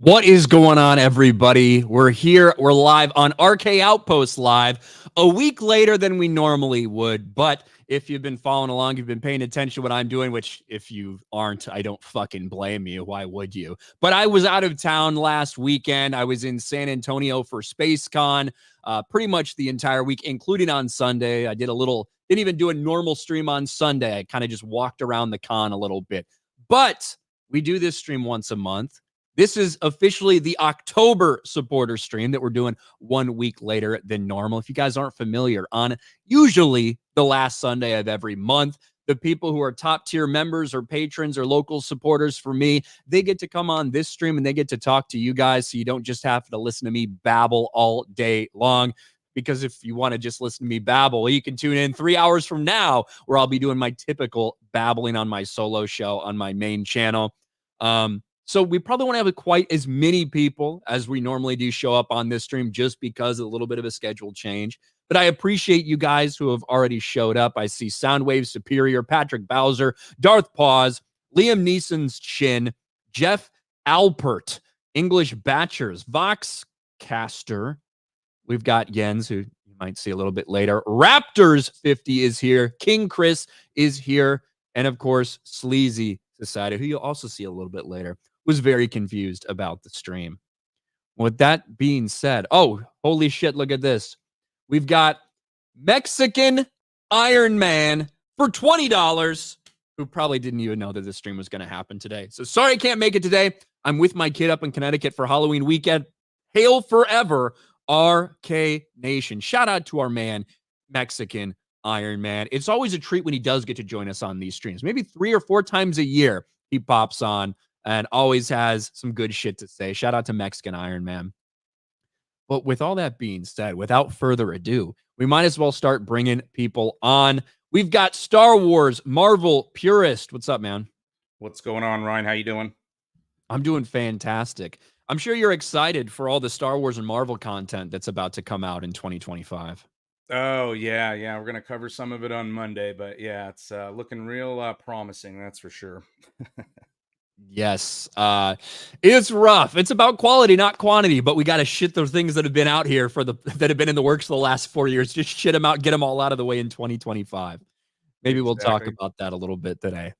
What is going on, everybody? We're here. We're live on RK Outpost Live a week later than we normally would. But if you've been following along, you've been paying attention to what I'm doing, which if you aren't, I don't fucking blame you. Why would you? But I was out of town last weekend. I was in San Antonio for SpaceCon pretty much the entire week, including on Sunday. I didn't even do a normal stream on Sunday. I kind of just walked around the con a little bit. But we do this stream once a month. This is officially the October supporter stream that we're doing 1 week later than normal. If you guys aren't familiar, on usually the last Sunday of every month, the people who are top tier members or patrons or local supporters for me, they get to come on this stream and they get to talk to you guys so you don't just have to listen to me babble all day long. Because if you want to just listen to me babble, you can tune in 3 hours from now where I'll be doing my typical babbling on my solo show on my main channel. So we probably won't have quite as many people as we normally do show up on this stream just because of a little bit of a schedule change. But I appreciate you guys who have already showed up. I see Soundwave Superior, Patrick Bowser, Darth Paws, Liam Neeson's Chin, Jeff Alpert, English Batchers, Voxcaster. We've got Jens, who you might see a little bit later. Raptors 50 is here. King Chris is here. And of course, Sleazy Society, who you'll also see a little bit later, was very confused about the stream. With that being said, oh, holy shit, look at this. We've got Mexican Iron Man for $20, who probably didn't even know that this stream was going to happen today. So sorry I can't make it today. I'm with my kid up in Connecticut for Halloween weekend. Hail forever, RK Nation. Shout out to our man, Mexican Iron Man. It's always a treat when he does get to join us on these streams. Maybe 3 or 4 times a year he pops on and always has some good shit to say. Shout out to Mexican Iron Man. But with all that being said, without further ado, we might as well start bringing people on. We've got Star Wars Marvel Purist. What's up, man? What's going on, Ryan? How you doing? I'm doing fantastic. I'm sure you're excited for all the Star Wars and Marvel content that's about to come out in 2025. Oh, yeah. We're going to cover some of it on Monday, but yeah, it's looking real promising, that's for sure. Yes, it's rough. It's about quality, not quantity. But we got to shit the things that have been out here that have been in the works for the last 4 years. Just shit them out, get them all out of the way in 2025. Maybe we'll talk about that a little bit today.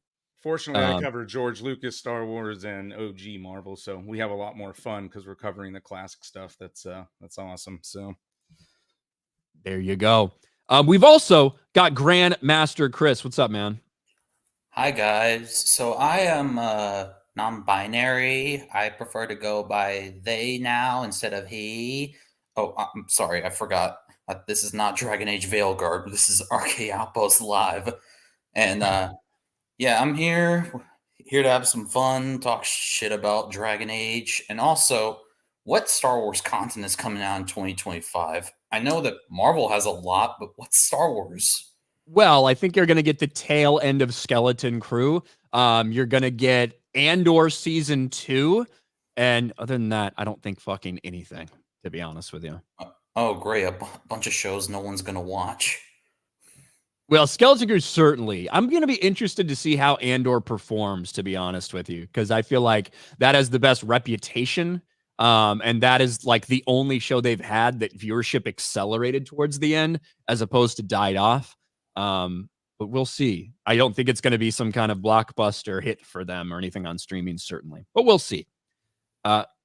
Fortunately, I cover George Lucas, Star Wars, and OG Marvel, so we have a lot more fun because we're covering the classic stuff. That's awesome. So there you go. We've also got Grandmaster Chris. What's up, man? Hi, guys. So I am non-binary. I prefer to go by they now instead of he. Oh, I'm sorry. I forgot. This is not Dragon Age Veilguard. This is RK Outpost Live. And yeah, I'm here to have some fun, talk shit about Dragon Age. And also, what Star Wars content is coming out in 2025? I know that Marvel has a lot, but what's Star Wars? Well, I think you're going to get the tail end of Skeleton Crew. You're going to get Andor Season 2. And other than that, I don't think fucking anything, to be honest with you. Oh, great. A bunch of shows no one's going to watch. Well, Skeleton Crew, certainly. I'm going to be interested to see how Andor performs, to be honest with you, because I feel like that has the best reputation. And that is like the only show they've had that viewership accelerated towards the end as opposed to died off. But we'll see. I don't think it's going to be some kind of blockbuster hit for them or anything on streaming, certainly, but we'll see.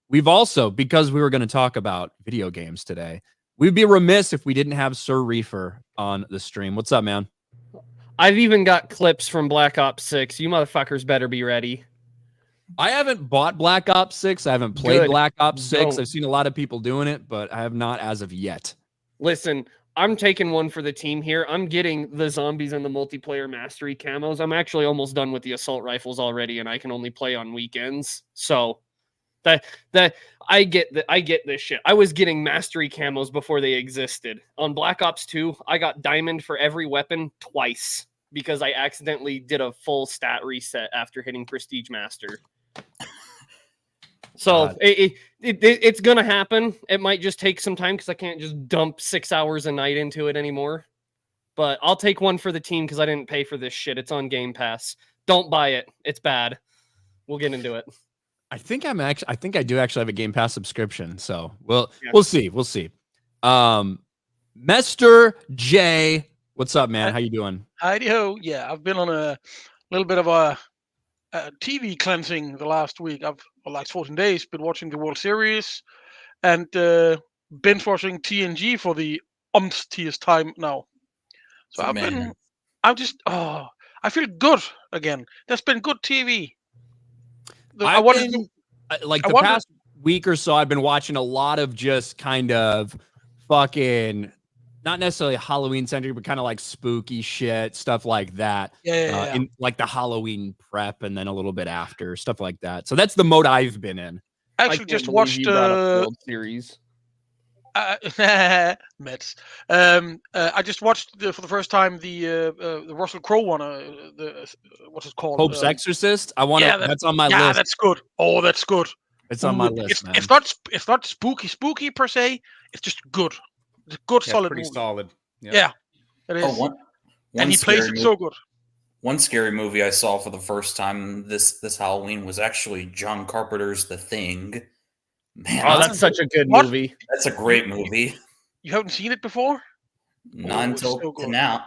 We've also, because we were going to talk about video games today, we'd be remiss if we didn't have Sir Reefer on the stream. What's up, man? I've even got clips from Black Ops 6. You motherfuckers better be ready. I haven't bought Black Ops 6. I haven't played Black Ops 6. I've seen a lot of people doing it, but I have not as of yet. Listen, I'm taking one for the team here. I'm getting the zombies and the multiplayer mastery camos. I'm actually almost done with the assault rifles already, and I can only play on weekends. So that I get this shit. I was getting mastery camos before they existed. On Black Ops 2, I got diamond for every weapon twice because I accidentally did a full stat reset after hitting Prestige Master. So it's going to happen. It might just take some time because I can't just dump 6 hours a night into it anymore. But I'll take one for the team because I didn't pay for this shit. It's on Game Pass. Don't buy it. It's bad. We'll get into it. I think I do actually have a Game Pass subscription. So we'll see. We'll see. Mester J, what's up, man? How you doing? Heidi ho. Yeah, I've been on a little bit of a TV cleansing the last week. I've like 14 days been watching the World Series and binge watching TNG for the umpteenth time now. So I feel good again. There's been good TV. Past week or so, I've been watching a lot of just kind of fucking, not necessarily Halloween centric, but kind of like spooky shit, stuff like that. Yeah. In like the Halloween prep and then a little bit after, stuff like that. So that's the mode I've been in. Actually, just watched World Series. Mets. I just watched for the first time the Russell Crowe one. What's it called? Hope's Exorcist. I want to. That's on my list. Yeah, that's good. Oh, that's good. It's on my list, man. It's not spooky per se. It's just good. It's a good, solid pretty movie. Solid. Yeah, it is. And he plays it so good. One scary movie I saw for the first time this Halloween was actually John Carpenter's The Thing. Man, that's such a good movie. That's a great movie. You haven't seen it before? Not until now.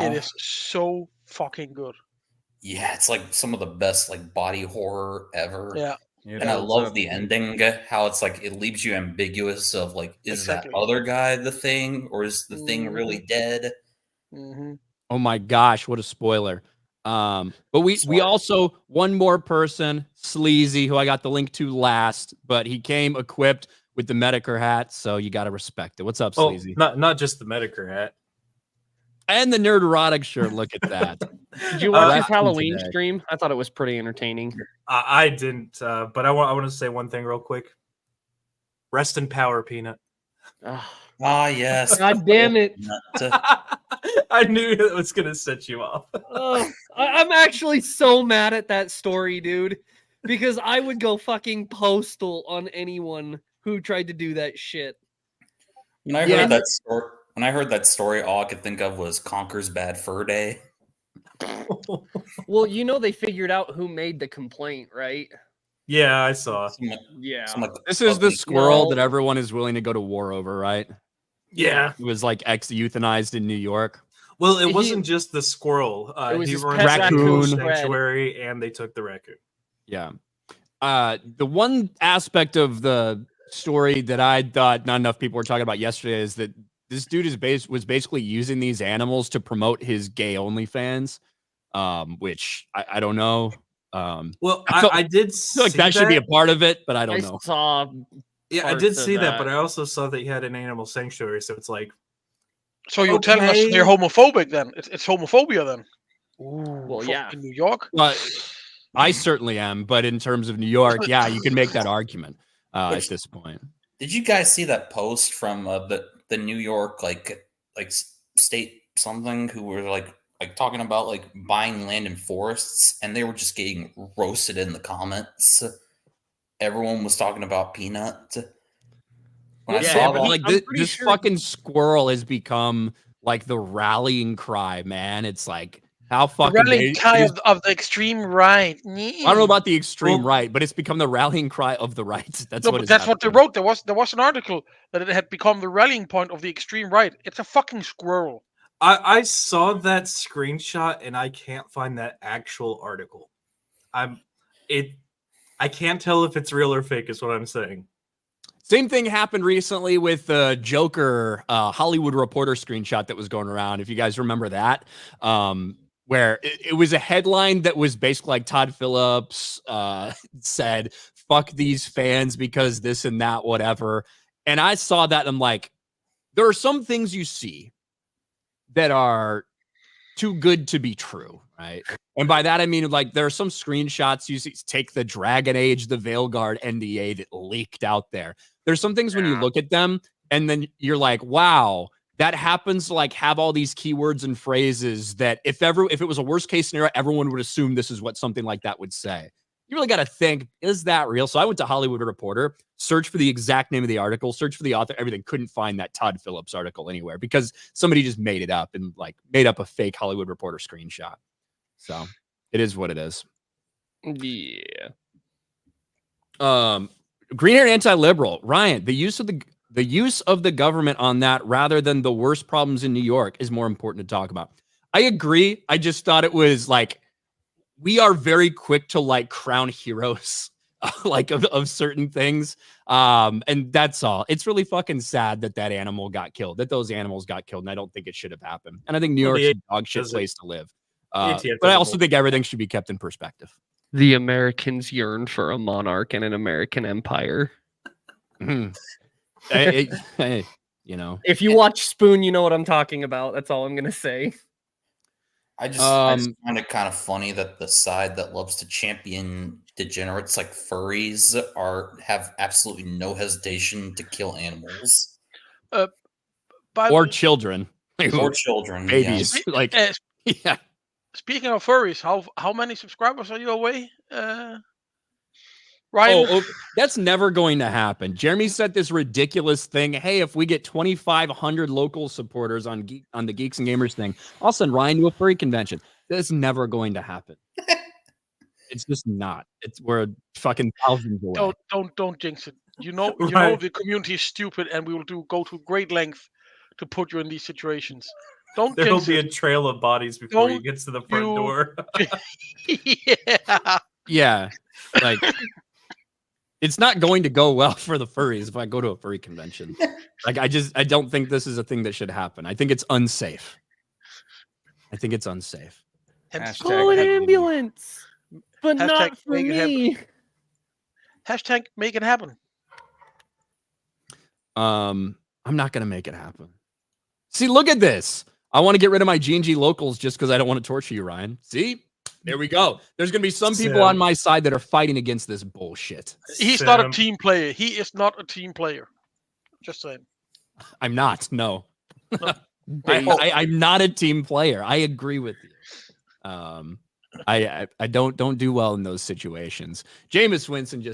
It is so fucking good. Yeah, it's like some of the best like body horror ever. Yeah. And I love the ending, how it's like it leaves you ambiguous of like, is that other guy the Thing, or is the Thing really dead? Mm-hmm. Oh my gosh, what a spoiler. But we also, one more person, Sleazy, who I got the link to last, but he came equipped with the Medicare hat, so you got to respect it. What's up, Sleazy? Not just the Medicare hat. And the Nerd Erotic shirt, look at that. Did you watch his Halloween stream? I thought it was pretty entertaining. I didn't, but I want to say one thing real quick. Rest in power, Peanut. Ah, yes. God damn it. I knew it was going to set you off. I'm actually so mad at that story, dude, because I would go fucking postal on anyone who tried to do that shit. When I heard that story, all I could think of was Conker's Bad Fur Day. Well, they figured out who made the complaint, right? Yeah, I saw. This is the squirrel that everyone is willing to go to war over, right? Yeah. It was like euthanized in New York. Well, it wasn't just the squirrel. He were in raccoon sanctuary, and they took the raccoon. Yeah. The one aspect of the story that I thought not enough people were talking about yesterday is that this dude was basically using these animals to promote his gay OnlyFans, which I don't know. Well, I did feel like that should be a part of it, but I don't know. I did see that, but I also saw that he had an animal sanctuary, so it's like. So you're telling us they're homophobic then? It's homophobia then? Ooh, well, yeah. In New York? I certainly am, but in terms of New York, yeah, you can make that argument at this point. Did you guys see that post from the New York like state something who were like talking about like buying land in forests, and they were just getting roasted in the comments? Everyone was talking about Peanut. When I saw that, like this fucking squirrel has become like the rallying cry, man. It's like how fucking the rallying cry of the extreme right. I don't know about the extreme right, but it's become the rallying cry of the right. That's what they wrote. There was an article that it had become the rallying point of the extreme right. It's a fucking squirrel. I saw that screenshot and I can't find that actual article. I can't tell if it's real or fake, is what I'm saying. Same thing happened recently with the Joker Hollywood Reporter screenshot that was going around. If you guys remember that, where it was a headline that was basically like Todd Phillips said, "Fuck these fans because this and that, whatever." And I saw that and I'm like, there are some things you see that are too good to be true, right? And by that I mean like there are some screenshots you see. Take the Dragon Age, the Veilguard NDA that leaked out there. There's some things when you look at them and then you're like, wow, that happens to like have all these keywords and phrases that if it was a worst case scenario, everyone would assume this is what something like that would say. You really got to think, is that real? So I went to Hollywood Reporter, searched for the exact name of the article, searched for the author, everything. Couldn't find that Todd Phillips article anywhere because somebody just made it up and like made up a fake Hollywood Reporter screenshot. So it is what it is. Yeah. Green hair anti-liberal. Ryan, the use of the government on that rather than the worst problems in New York is more important to talk about. I agree. I just thought it was like we are very quick to like crown heroes like of certain things. And that's all. It's really fucking sad that animal got killed, that those animals got killed. And I don't think it should have happened. And I think New York's a dog shit place to live. But I also think everything should be kept in perspective. The Americans yearn for a monarch and an American empire. Hey, you know, if you watch Spoon, you know what I'm talking about. That's all I'm gonna say. I just find it kind of funny that the side that loves to champion degenerates like furries have absolutely no hesitation to kill animals. Or children. Or children. Babies. Yeah. Like, yeah. Speaking of furries, how many subscribers are you away? Ryan? Oh, that's never going to happen. Jeremy said this ridiculous thing. Hey, if we get 2,500 local supporters on the Geeks and Gamers thing, I'll send Ryan to a furry convention. That's never going to happen. It's just not. We're fucking thousands away. Don't jinx it. You know the community is stupid, and we will go to great length to put you in these situations. There will be a trail of bodies before he gets to the front door. Yeah. Like, it's not going to go well for the furries if I go to a furry convention. Like, I don't think this is a thing that should happen. I think it's unsafe. Call an ambulance, but not for me. Hashtag make it happen. I'm not gonna make it happen. See, look at this. I want to get rid of my G&G locals just because I don't want to torture you, Ryan. See? There we go. There's going to be some people on my side that are fighting against this bullshit. He's not a team player. He is not a team player. Just saying. I'm not. No. I'm not a team player. I agree with you. I don't do well in those situations. Jameis Winston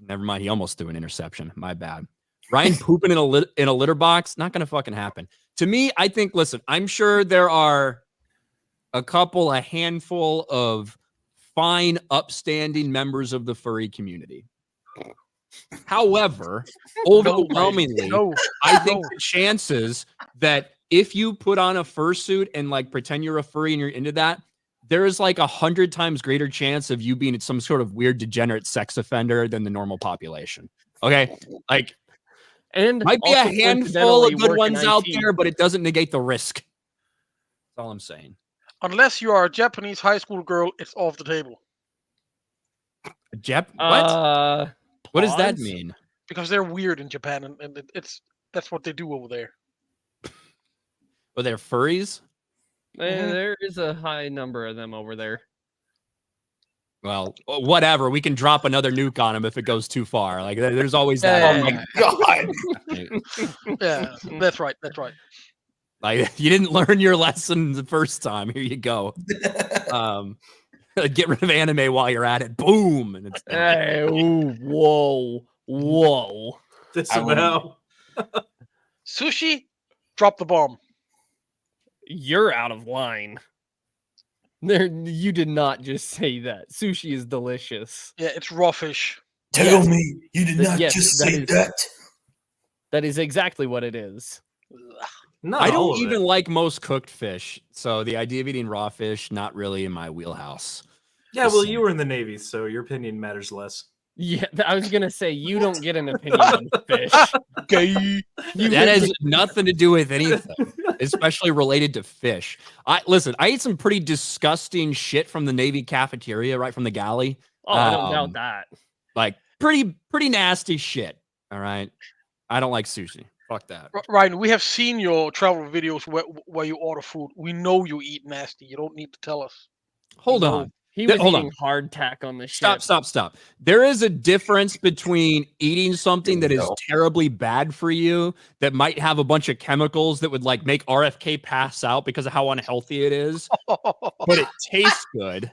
never mind. He almost threw an interception. My bad. Ryan pooping in a litter box, not going to fucking happen. To me, I think, listen, I'm sure there are a handful of fine, upstanding members of the furry community. However, overwhelmingly, I think the chances that if you put on a fursuit and like pretend you're a furry and you're into that, there is like 100 times greater chance of you being some sort of weird degenerate sex offender than the normal population. Okay, like. And might be a handful of good ones out there, but it doesn't negate the risk. That's all I'm saying. Unless you are a Japanese high school girl, it's off the table. What? What does that mean? Because they're weird in Japan, and that's what they do over there. Well, they're furries? There is a high number of them over there. Well, whatever. We can drop another nuke on them if it goes too far. Like, there's always that. Oh my god! Yeah, that's right. Like, you didn't learn your lesson the first time. Here you go. Get rid of anime while you're at it. Boom, and it's hey, ooh, whoa. Disavow. Sushi, drop the bomb. You're out of line. You did not just say that. Sushi is delicious. Yeah, it's raw fish. Tell me you did not just say that. That is exactly what it is. I don't even like most cooked fish. So the idea of eating raw fish, not really in my wheelhouse. Yeah, well, you were in the Navy, so your opinion matters less. Yeah, I was going to say, you don't get an opinion on fish. Okay. That has nothing to do with anything, especially related to fish. I ate some pretty disgusting shit from the Navy cafeteria, right from the galley. Oh, I don't doubt that. Like pretty nasty shit. All right. I don't like sushi. Fuck that. Ryan, we have seen your travel videos where you order food. We know you eat nasty. You don't need to tell us. Hold on. He was eating hardtack on the ship. Stop. There is a difference between eating something that is terribly bad for you, that might have a bunch of chemicals that would like make RFK pass out because of how unhealthy it is, but it tastes good,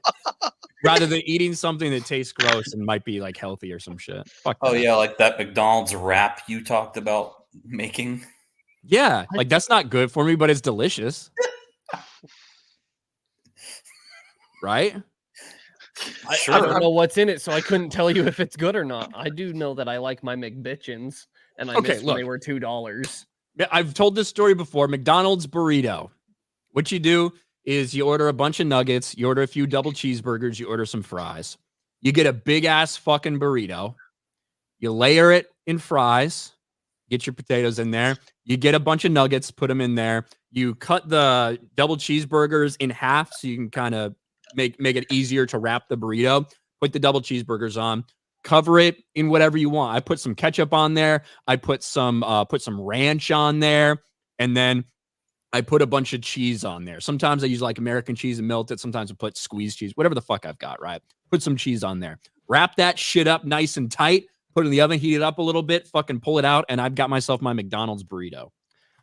rather than eating something that tastes gross and might be like healthy or some shit. Fuck that. Yeah, like that McDonald's wrap you talked about making. Yeah, like that's not good for me, but it's delicious. Right? I Sure. don't know what's in it, so I couldn't tell you if it's good or not. I do know that I like my McBitchins, and I missed when they were $2. Yeah, I've told this story before. McDonald's burrito. What you do is you order a bunch of nuggets, you order a few double cheeseburgers, you order some fries. You get a big ass fucking burrito. You layer it in fries. Get your potatoes in there. You get a bunch of nuggets, put them in there. You cut the double cheeseburgers in half so you can kind of make it easier to wrap the burrito. Put the double cheeseburgers on. Cover it in whatever you want. I put some ketchup on there. I put some ranch on there, and then I put a bunch of cheese on there. Sometimes I use like American cheese and melt it. Sometimes I put squeezed cheese, whatever the fuck I've got, right? Put some cheese on there. Wrap that shit up nice and tight. Put it in the oven, heat it up a little bit, fucking pull it out, and I've got myself my McDonald's burrito.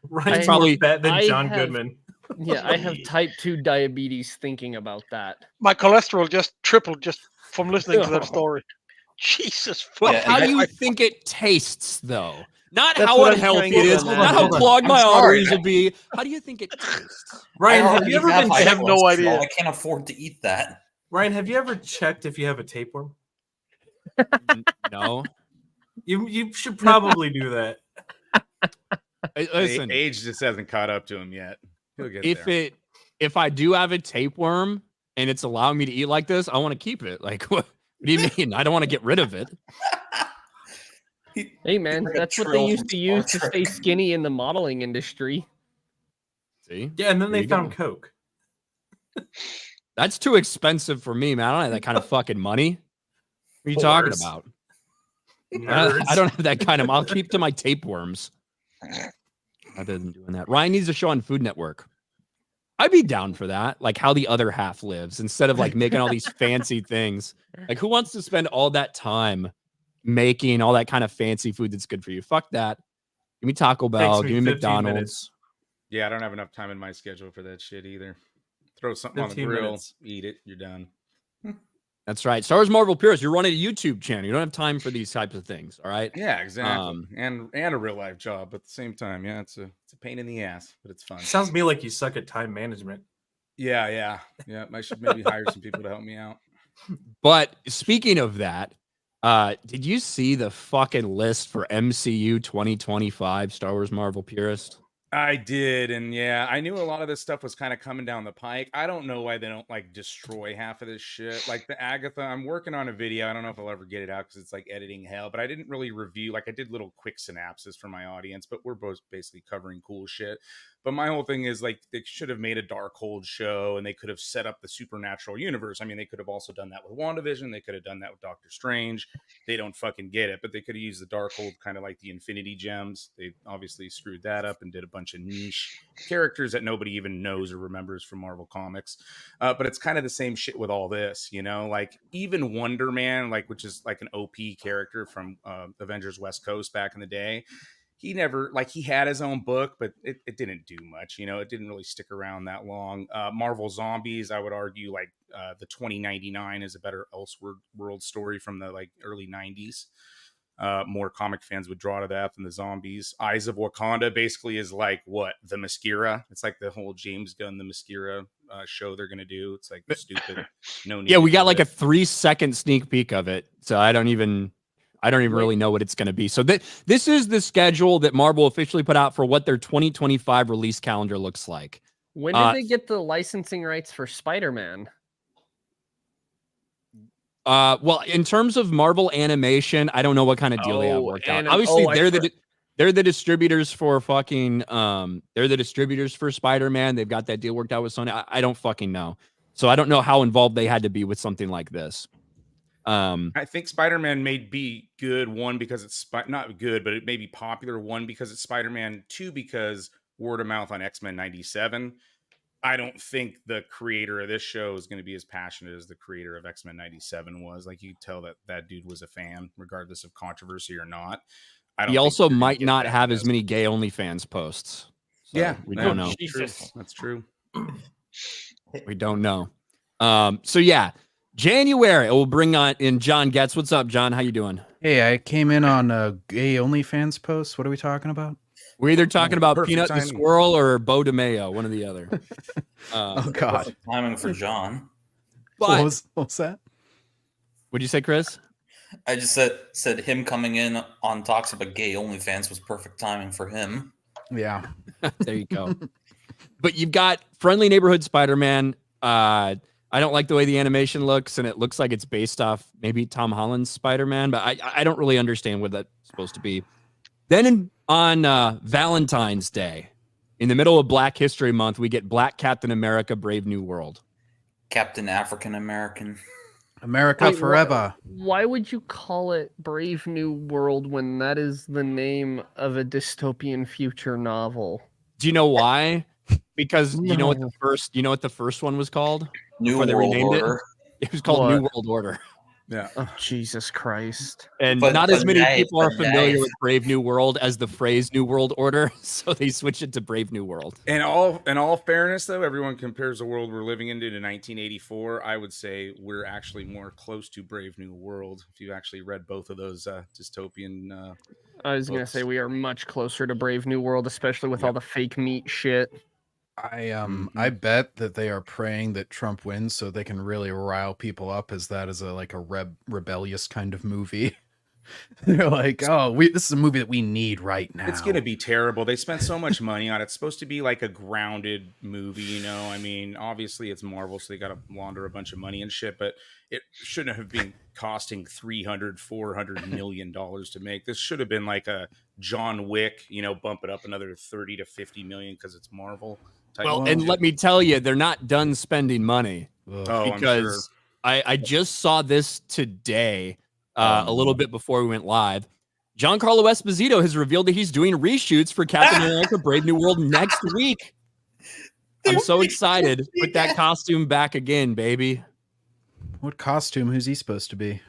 Ryan's probably fat than John Goodman. Yeah, I have type 2 diabetes thinking about that. My cholesterol just tripled just from listening to that story. Jesus But fuck. how do you think it tastes, though? Not That's how what I'm unhealthy trying it to is, get at. not how Hold on. clogged my I'm sorry. arteries will be. How do you think it tastes? Ryan, have you ever been? I have no idea. I can't afford to eat that. Ryan, have you ever checked if you have a tapeworm? No. You should probably do that. Listen, Age just hasn't caught up to him yet. He'll get there. if I do have a tapeworm and it's allowing me to eat like this, I want to keep it. Like, what do you mean? I don't want to get rid of it. Hey, man, Like a that's what they trill used from to use to Star stay Trek. skinny in the modeling industry. See? Yeah, and then There they you found go. Coke. That's too expensive for me, man. I don't have that kind of fucking money. What are you talking Whores. about? Nerds. I don't have that kind of. I'll keep to my tapeworms. Other than doing that, Ryan needs a show on Food Network. I'd be down for that. Like how the other half lives, instead of like making all these fancy things. Like who wants to spend all that time making all that kind of fancy food that's good for you? Fuck that. Give me Taco Bell. me Give me 15 McDonald's. minutes. Yeah, I don't have enough time in my schedule for that shit either. Throw something on the 15 grill, minutes. eat it, you're done. That's right. Star Wars Marvel Purist. You're running a YouTube channel. You don't have time for these types of things. All right. Yeah, exactly. And a real life job at the same time. Yeah, it's a pain in the ass, but it's fun. Sounds to me like you suck at time management. Yeah. I should maybe hire some people to help me out. But speaking of that, did you see the fucking list for MCU 2025 Star Wars Marvel Purist? I did, and yeah, I knew a lot of this stuff was kind of coming down the pike. I don't know why they don't like destroy half of this shit. Like the Agatha, I'm working on a video. I don't know if I'll ever get it out because it's like editing hell, but I didn't really review. Like I did little quick synapses for my audience, but we're both basically covering cool shit. But my whole thing is like they should have made a Darkhold show, and they could have set up the supernatural universe. I mean, they could have also done that with WandaVision. They could have done that with Doctor Strange. They don't fucking get it, but they could have used the Darkhold kind of like the Infinity Gems. They obviously screwed that up and did a bunch of niche characters that nobody even knows or remembers from Marvel Comics. But it's kind of the same shit with all this, you know, like even Wonder Man, like which is like an OP character from Avengers West Coast back in the day. He never, like, he had his own book, but it didn't do much. You know, it didn't really stick around that long. Marvel Zombies, I would argue, like, the 2099 is a better Elseworld story from the, like, early 90s. More comic fans would draw to that than the Zombies. Eyes of Wakanda basically is like, what, the Mascara? It's like the whole James Gunn, the Mascara show they're going to do. It's like stupid. No need. Yeah, we to got do like it. a 3-second sneak peek of it. So I don't even really know what it's going to be. So this is the schedule that Marvel officially put out for what their 2025 release calendar looks like. When did they get the licensing rights for Spider-Man? Well, in terms of Marvel Animation, I don't know what kind of deal they have worked out. Obviously, they're the distributors for fucking they're the distributors for Spider-Man. They've got that deal worked out with Sony. I don't fucking know. So I don't know how involved they had to be with something like this. I think Spider-Man may be good, one, because it's not good, but it may be popular, one, because it's Spider-Man, two, because word of mouth on X-Men 97. I don't think the creator of this show is going to be as passionate as the creator of X-Men 97 was. Like, you could tell that dude was a fan, regardless of controversy or not. He also might not have as many gay OnlyFans posts. So yeah, we don't know. That's true. We don't know. So yeah. January, we'll bring on in John Getz. What's up, John? How you doing? Hey, I came in on a gay OnlyFans post. What are we talking about? We're either talking about Perfect Peanut timing. the Squirrel or Bo DeMayo, one or the other. Oh God, Timing for John. But what was that? What'd you say, Chris? I just said him coming in on talks about gay OnlyFans was perfect timing for him. Yeah. There you go. But you've got Friendly Neighborhood Spider-Man. I don't like the way the animation looks, and it looks like it's based off maybe Tom Holland's Spider-Man, but I don't really understand what that's supposed to be. Then on Valentine's Day, in the middle of Black History Month, we get Black Captain America: Brave New World. Captain African American. America Wait, forever. Why would you call it Brave New World when that is the name of a dystopian future novel? Do you know why? Because you know what No. the first one was called? New Before they World renamed it? Order. It was called New What? World Order. Yeah. Oh, Jesus Christ. And But- not as but many nice, people are but familiar nice. with Brave New World as the phrase New World Order, so they switched it to Brave New World. In all fairness, though, everyone compares the world we're living into to 1984. I would say we're actually more close to Brave New World if you've actually read both of those dystopian. I was going to books. say we are much closer to Brave New World, especially with all the fake meat shit. I bet that they are praying that Trump wins so they can really rile people up as that is a rebellious kind of movie. They're like, oh, this is a movie that we need right now. It's going to be terrible. They spent so much money on it. It's supposed to be like a grounded movie, you know? I mean, obviously it's Marvel, so they got to launder a bunch of money and shit, but it shouldn't have been costing $300-400 million to make. This should have been like a John Wick, you know, bump it up another 30 to 50 million because it's Marvel. Well, and let me tell you, they're not done spending money. Oh, because I just saw this today, a little bit before we went live. Giancarlo Esposito has revealed that he's doing reshoots for Captain America: Brave New World next week. I'm so excited. Put that costume back again, baby. What costume? Who's he supposed to be?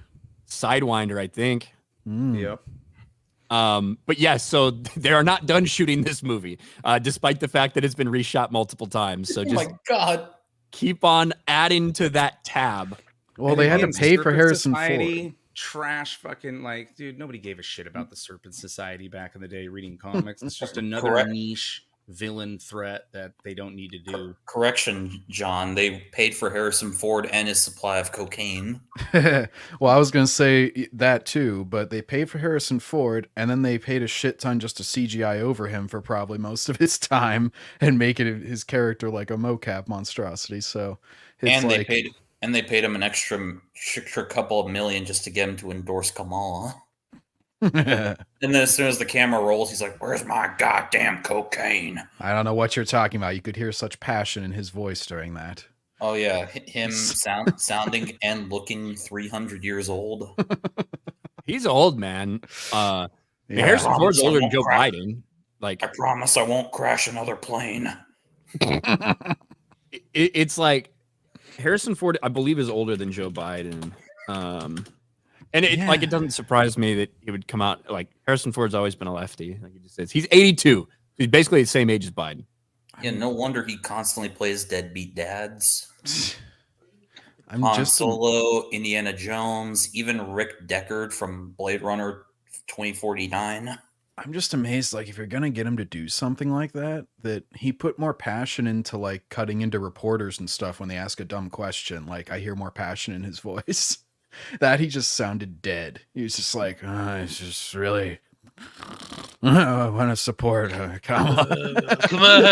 Sidewinder, I think. Yep. But yes, so they are not done shooting this movie, despite the fact that it's been reshot multiple times. So just Oh my God. keep on adding to that tab. Well, And they had to again, pay for Serpent Harrison Society, Ford. Trash fucking, like, dude, nobody gave a shit about the Serpent Society back in the day reading comics. It's just another Correct. niche villain threat that they don't need to do. Correction, John. They paid for Harrison Ford and his supply of cocaine. Well, I was going to say that too, but they paid for Harrison Ford and then they paid a shit ton just to CGI over him for probably most of his time and make it his character like a mocap monstrosity. So it's And like, they paid him an extra couple of million just to get him to endorse Kamala. And then as soon as the camera rolls, he's like, "Where's my goddamn cocaine?" I don't know what you're talking about. You could hear such passion in his voice during that. Oh yeah, him sounding and looking 300 years old. He's old, man. Yeah. Harrison Ford's older than won't Joe crash. Biden. Like, I promise I won't crash another plane. it's like Harrison Ford, I believe, is older than Joe Biden. And it Yeah. it doesn't surprise me that he would come out like Harrison Ford's always been a lefty. Like he just says, he's 82. He's basically the same age as Biden. Yeah, no wonder he constantly plays deadbeat dads. I'm Han just Solo, Indiana Jones, even Rick Deckard from Blade Runner 2049. I'm just amazed, like, if you're gonna get him to do something like that, that he put more passion into like cutting into reporters and stuff when they ask a dumb question. Like, I hear more passion in his voice. That he just sounded dead. He was just like, it's just really, I want to support Kamala. Come on.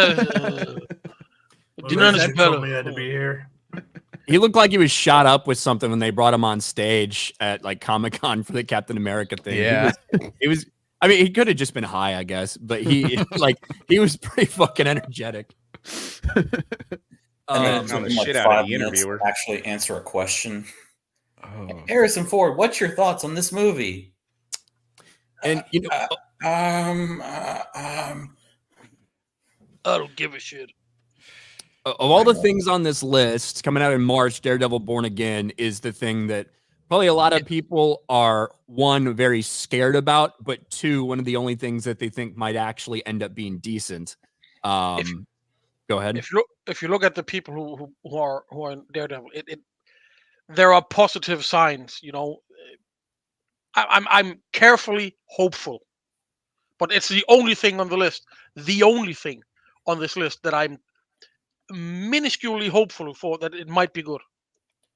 Zach told me I had to be here. He looked like he was shot up with something when they brought him on stage at like Comic-Con for the Captain America thing. Yeah. It was I mean, he could have just been high, I guess, but he he was pretty fucking energetic. And then it on took the him like shit out of 5 the minutes to interviewer. actually answer a question. Oh. Harrison Ford, what's your thoughts on this movie? And you know, I don't give a shit. of all the things on this list coming out in March, Daredevil Born Again is the thing that probably a lot of people are, one, very scared about, but two, one of the only things that they think might actually end up being decent. Go ahead. If you look at the people who are in Daredevil, there are positive signs. You know, I'm carefully hopeful, but it's the only thing on the list. The only thing on this list that I'm minusculely hopeful for that it might be good.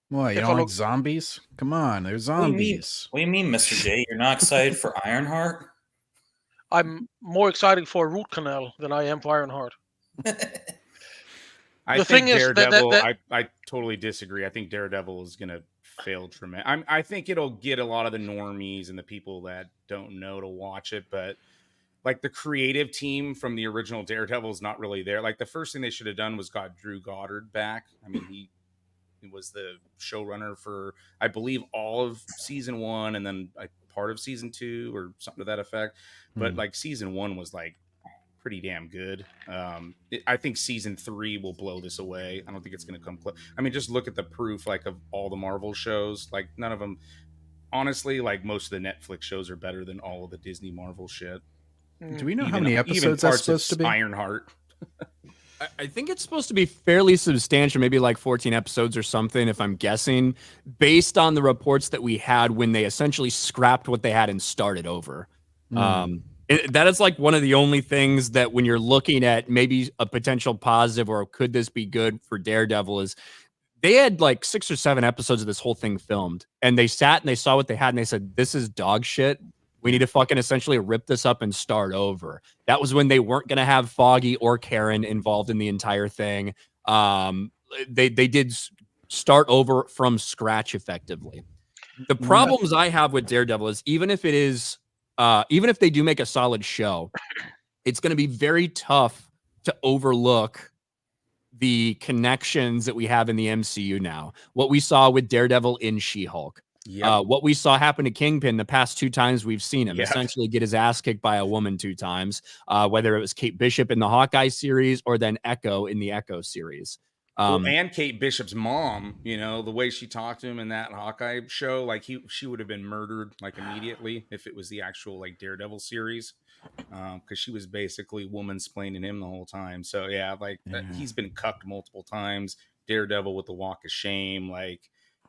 What, you If I don't like look- zombies? Come on, they're What do you mean? zombies. What do you mean, Mr. J? You're not excited for Ironheart? I'm more excited for Root Canal than I am for Ironheart. I The think thing is that- Daredevil. that- I totally disagree. I think Daredevil is gonna fail tremendous. I think it'll get a lot of the normies and the people that don't know to watch it, but like the creative team from the original Daredevil is not really there. Like the first thing they should have done was got Drew Goddard back. I mean, he was the showrunner for, I believe, all of season 1 and then like part of season 2 or something to that effect. But like season 1 was like pretty damn good. I think season 3 will blow this away. I don't think it's going to come close. I mean, just look at the proof like of all the Marvel shows. Like none of them, honestly, like most of the Netflix shows are better than all of the Disney Marvel shit. Do we know how Even- many even episodes that's parts of supposed to be? Ironheart. I think it's supposed to be fairly substantial, maybe like 14 episodes or something, if I'm guessing, based on the reports that we had when they essentially scrapped what they had and started over. That is like one of the only things that when you're looking at maybe a potential positive or could this be good for Daredevil is they had like 6 or 7 episodes of this whole thing filmed, and they sat and they saw what they had and they said, this is dog shit. We need to fucking essentially rip this up and start over. That was when they weren't going to have Foggy or Karen involved in the entire thing. They did start over from scratch effectively. The problems I have with Daredevil is even if they do make a solid show, it's going to be very tough to overlook the connections that we have in the MCU now. What we saw with Daredevil in She-Hulk. What we saw happen to Kingpin the past 2 times we've seen him essentially get his ass kicked by a woman 2 times, whether it was Kate Bishop in the Hawkeye series or then Echo in the Echo series. And Kate Bishop's mom, you know, the way she talked to him in that Hawkeye show, like she would have been murdered like immediately if it was the actual like Daredevil series, because she was basically woman-splaining him the whole time. So he's been cucked multiple times. Daredevil with the walk of shame, like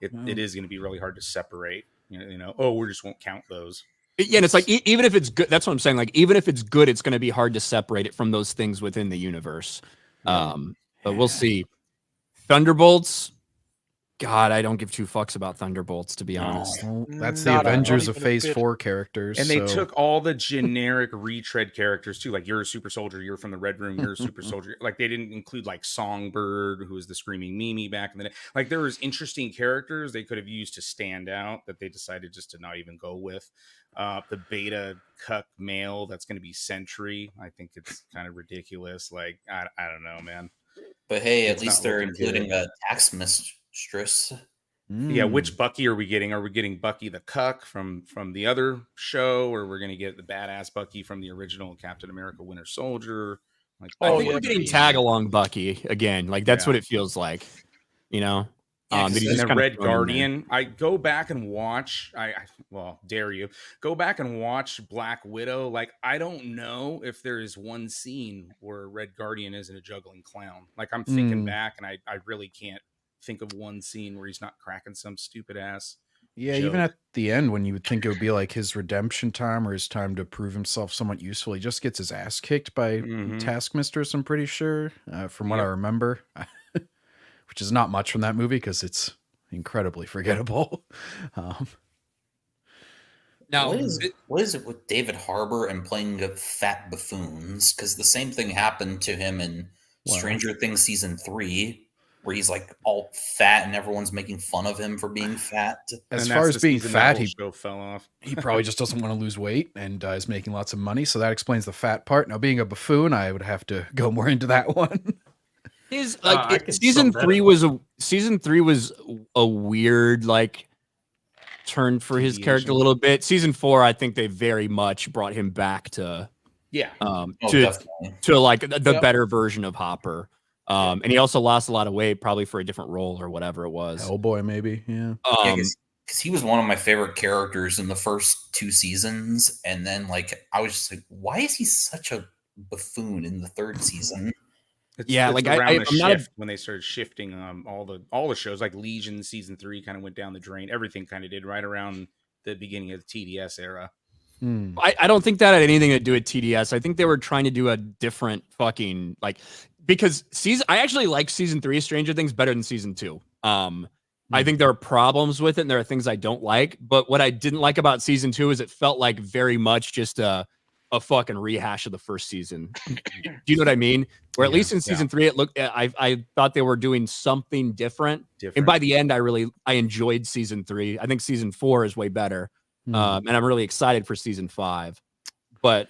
it is going to be really hard to separate. You know, we just won't count those. Yeah, and it's like even if it's good, that's what I'm saying. Like even if it's good, it's going to be hard to separate it from those things within the universe. But we'll see. Thunderbolts. God, I don't give 2 fucks about Thunderbolts, to be honest. Well, that's the Not Avengers of even a Phase bit. 4 characters. And they so- took all the generic retread characters too, like you're a super soldier, you're from the Red Room, you're a super soldier. Like they didn't include like Songbird, who was the screaming Mimi back in the day. Like there was interesting characters they could have used to stand out that they decided just to not even go with. The beta cuck male that's going to be Sentry. I think it's kind of ridiculous. Like I don't know, man. But hey, It's at least not they're looking including good. a tax mistress. Yeah, Mm. which Bucky are we getting? Are we getting Bucky the cuck from the other show, or we're going to get the badass Bucky from the original Captain America Winter Soldier? Like, I Oh, think yeah. we're getting tag along Bucky again. Like that's what it feels like, you know. Yeah, 'cause that he then just and the kinda Red thrown in there. Guardian. I go back and watch. Well, dare you go back and watch Black Widow? Like, I don't know if there is one scene where Red Guardian isn't a juggling clown. Like, I'm thinking back, and I really can't think of one scene where he's not cracking some stupid ass. Yeah, joke. even at the end, when you would think it would be like his redemption time or his time to prove himself somewhat useful, he just gets his ass kicked by Taskmistress, I'm pretty sure, from what I Yep. remember, which is not much from that movie because it's incredibly forgettable. Now, What is it with David Harbour and playing fat buffoons? Because the same thing happened to him in Stranger Things season 3, where he's like all fat and everyone's making fun of him for being fat. As And far that's as the being season that fat, whole he show fell off. probably just doesn't want to lose weight and is making lots of money, so that explains the fat part. Now, being a buffoon, I would have to go more into that one. his I like could season sum that 3 up. was a weird like turn for his character a Deviation. little bit. Season 4, I think they very much brought him back to Yeah, Oh, to definitely. like the Yep. better version of Hopper. And he also lost a lot of weight, probably for a different role or whatever it was. Hellboy, maybe, yeah. Because he was one of my favorite characters in the first 2 seasons, and then like I was just like, why is he such a buffoon in the 3rd season? It's like around I'm the not a shift when they started shifting all the shows, like Legion season 3 kind of went down the drain. Everything kind of did right around the beginning of the TDS era. I don't think that had anything to do with TDS. I think they were trying to do a different fucking like because I actually like season 3 of Stranger Things better than season 2. I think there are problems with it, and there are things I don't like. But what I didn't like about season 2 is it felt like very much just a fucking rehash of the first season. Do you know what I mean? Where at least in season 3, it looked. I thought they were doing something different. And by the end, I enjoyed season 3. I think season 4 is way better, and I'm really excited for season 5. But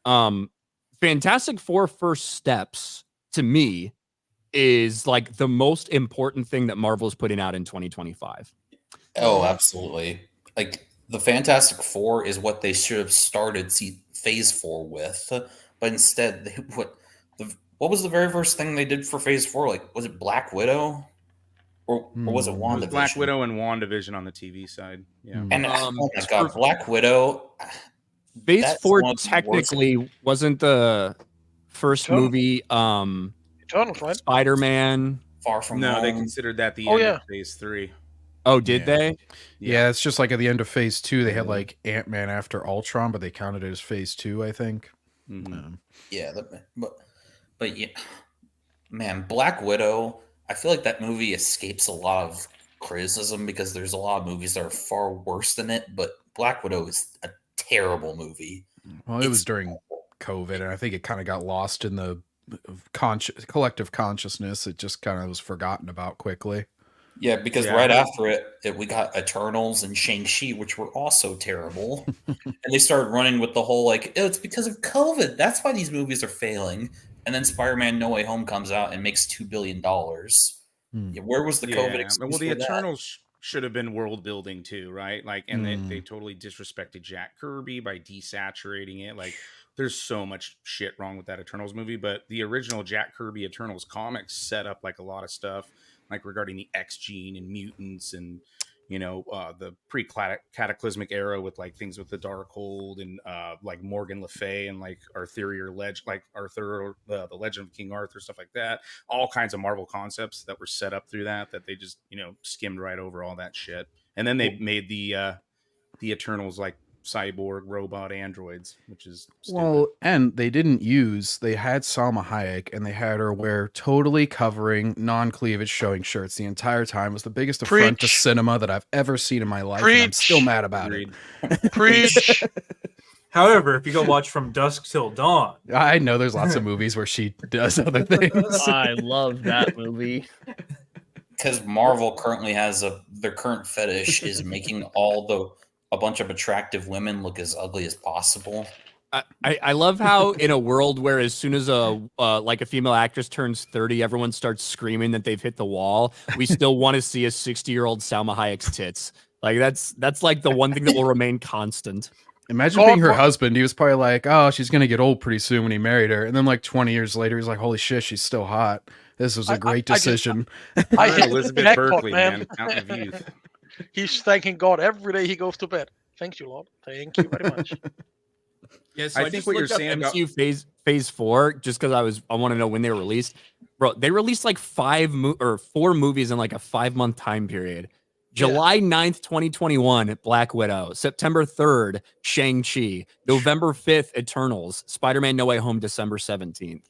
Fantastic Four First Steps to me is like the most important thing that Marvel is putting out in 2025. Oh, absolutely. Like the Fantastic Four is what they should have started Phase 4 with, but instead, what was the very first thing they did for Phase 4? Like, was it Black Widow, or was it WandaVision? It was Black Widow and WandaVision on the TV side. Yeah, and oh my god, Black Widow. Phase 4 technically wasn't the first movie. Eternals, right? Spider-Man. Far From No, Home. they considered that the end of Phase 3. Oh, did they? Yeah, it's just like at the end of Phase 2, they had like Ant-Man after Ultron, but they counted it as Phase 2, I think. Yeah, but yeah, man, Black Widow. I feel like that movie escapes a lot of criticism because there's a lot of movies that are far worse than it. But Black Widow is a terrible movie. Well, it was during COVID, and I think it kind of got lost in the collective consciousness. It just kind of was forgotten about quickly. Yeah, because right after it, we got Eternals and Shang-Chi, which were also terrible. And they started running with the whole, like, it's because of COVID. That's why these movies are failing. And then Spider-Man No Way Home comes out and makes $2 billion. Yeah, where was the COVID excuse well, the for that? Eternals should have been world building too, right? Like, and they totally disrespected Jack Kirby by desaturating it. Like, there's so much shit wrong with that Eternals movie. But the original Jack Kirby Eternals comics set up like a lot of stuff, like regarding the X gene and mutants and, you know, the pre-cataclysmic era with like things with the Darkhold and like Morgan Le Fay and like Arthur, the Legend of King Arthur, stuff like that. All kinds of Marvel concepts that were set up through that they just, you know, skimmed right over all that shit. And then they made the Eternals like cyborg robot androids, which is stupid. Well, and they had Salma Hayek, and they had her wear totally covering, non-cleavage showing shirts the entire time. It was the biggest affront to cinema that I've ever seen in my life, and I'm still mad about it. Preach. However, if you go watch From Dusk Till Dawn, I know there's lots of movies where she does other things. I love that movie. Because Marvel currently has their current fetish is making a bunch of attractive women look as ugly as possible. I love how in a world where as soon as a female actress turns 30, everyone starts screaming that they've hit the wall. We still want to see a 60-year-old Salma Hayek's tits. Like that's like the one thing that will remain constant. Imagine being her husband. He was probably like, oh, she's going to get old pretty soon when he married her. And then like 20 years later, he's like, holy shit, she's still hot. This was a great decision. I hit Elizabeth jackpot, Berkley, man. Fountain of Youth. He's thanking God every day he goes to bed. Thank you, Lord. Thank you very much. Yeah, so I think what you're saying about MCU phase 4, just because I want to know when they were released. Bro, they released like 4 movies in like a 5-month time period. July 9th, 2021, Black Widow. September 3rd, Shang-Chi. November 5th, Eternals. Spider-Man No Way Home, December 17th.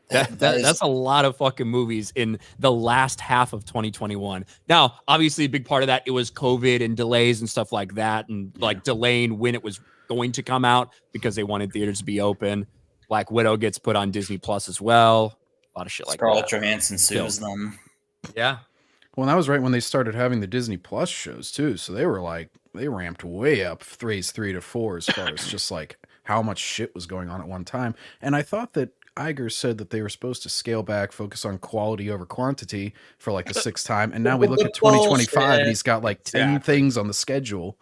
That's a lot of fucking movies in the last half of 2021. Now, obviously, a big part of that, it was COVID and delays and stuff like that, and like delaying when it was going to come out because they wanted theaters to be open. Black Widow gets put on Disney Plus as well. A lot of shit like that. Scarlett Johansson sues them. Yeah. Well, that was right when they started having the Disney Plus shows too. So they ramped way up Phase 3 to 4 as far as just like how much shit was going on at one time. And I thought that Iger said that they were supposed to scale back, focus on quality over quantity for like the 6th time. And now we look at 2025 and he's got like 10 things on the schedule.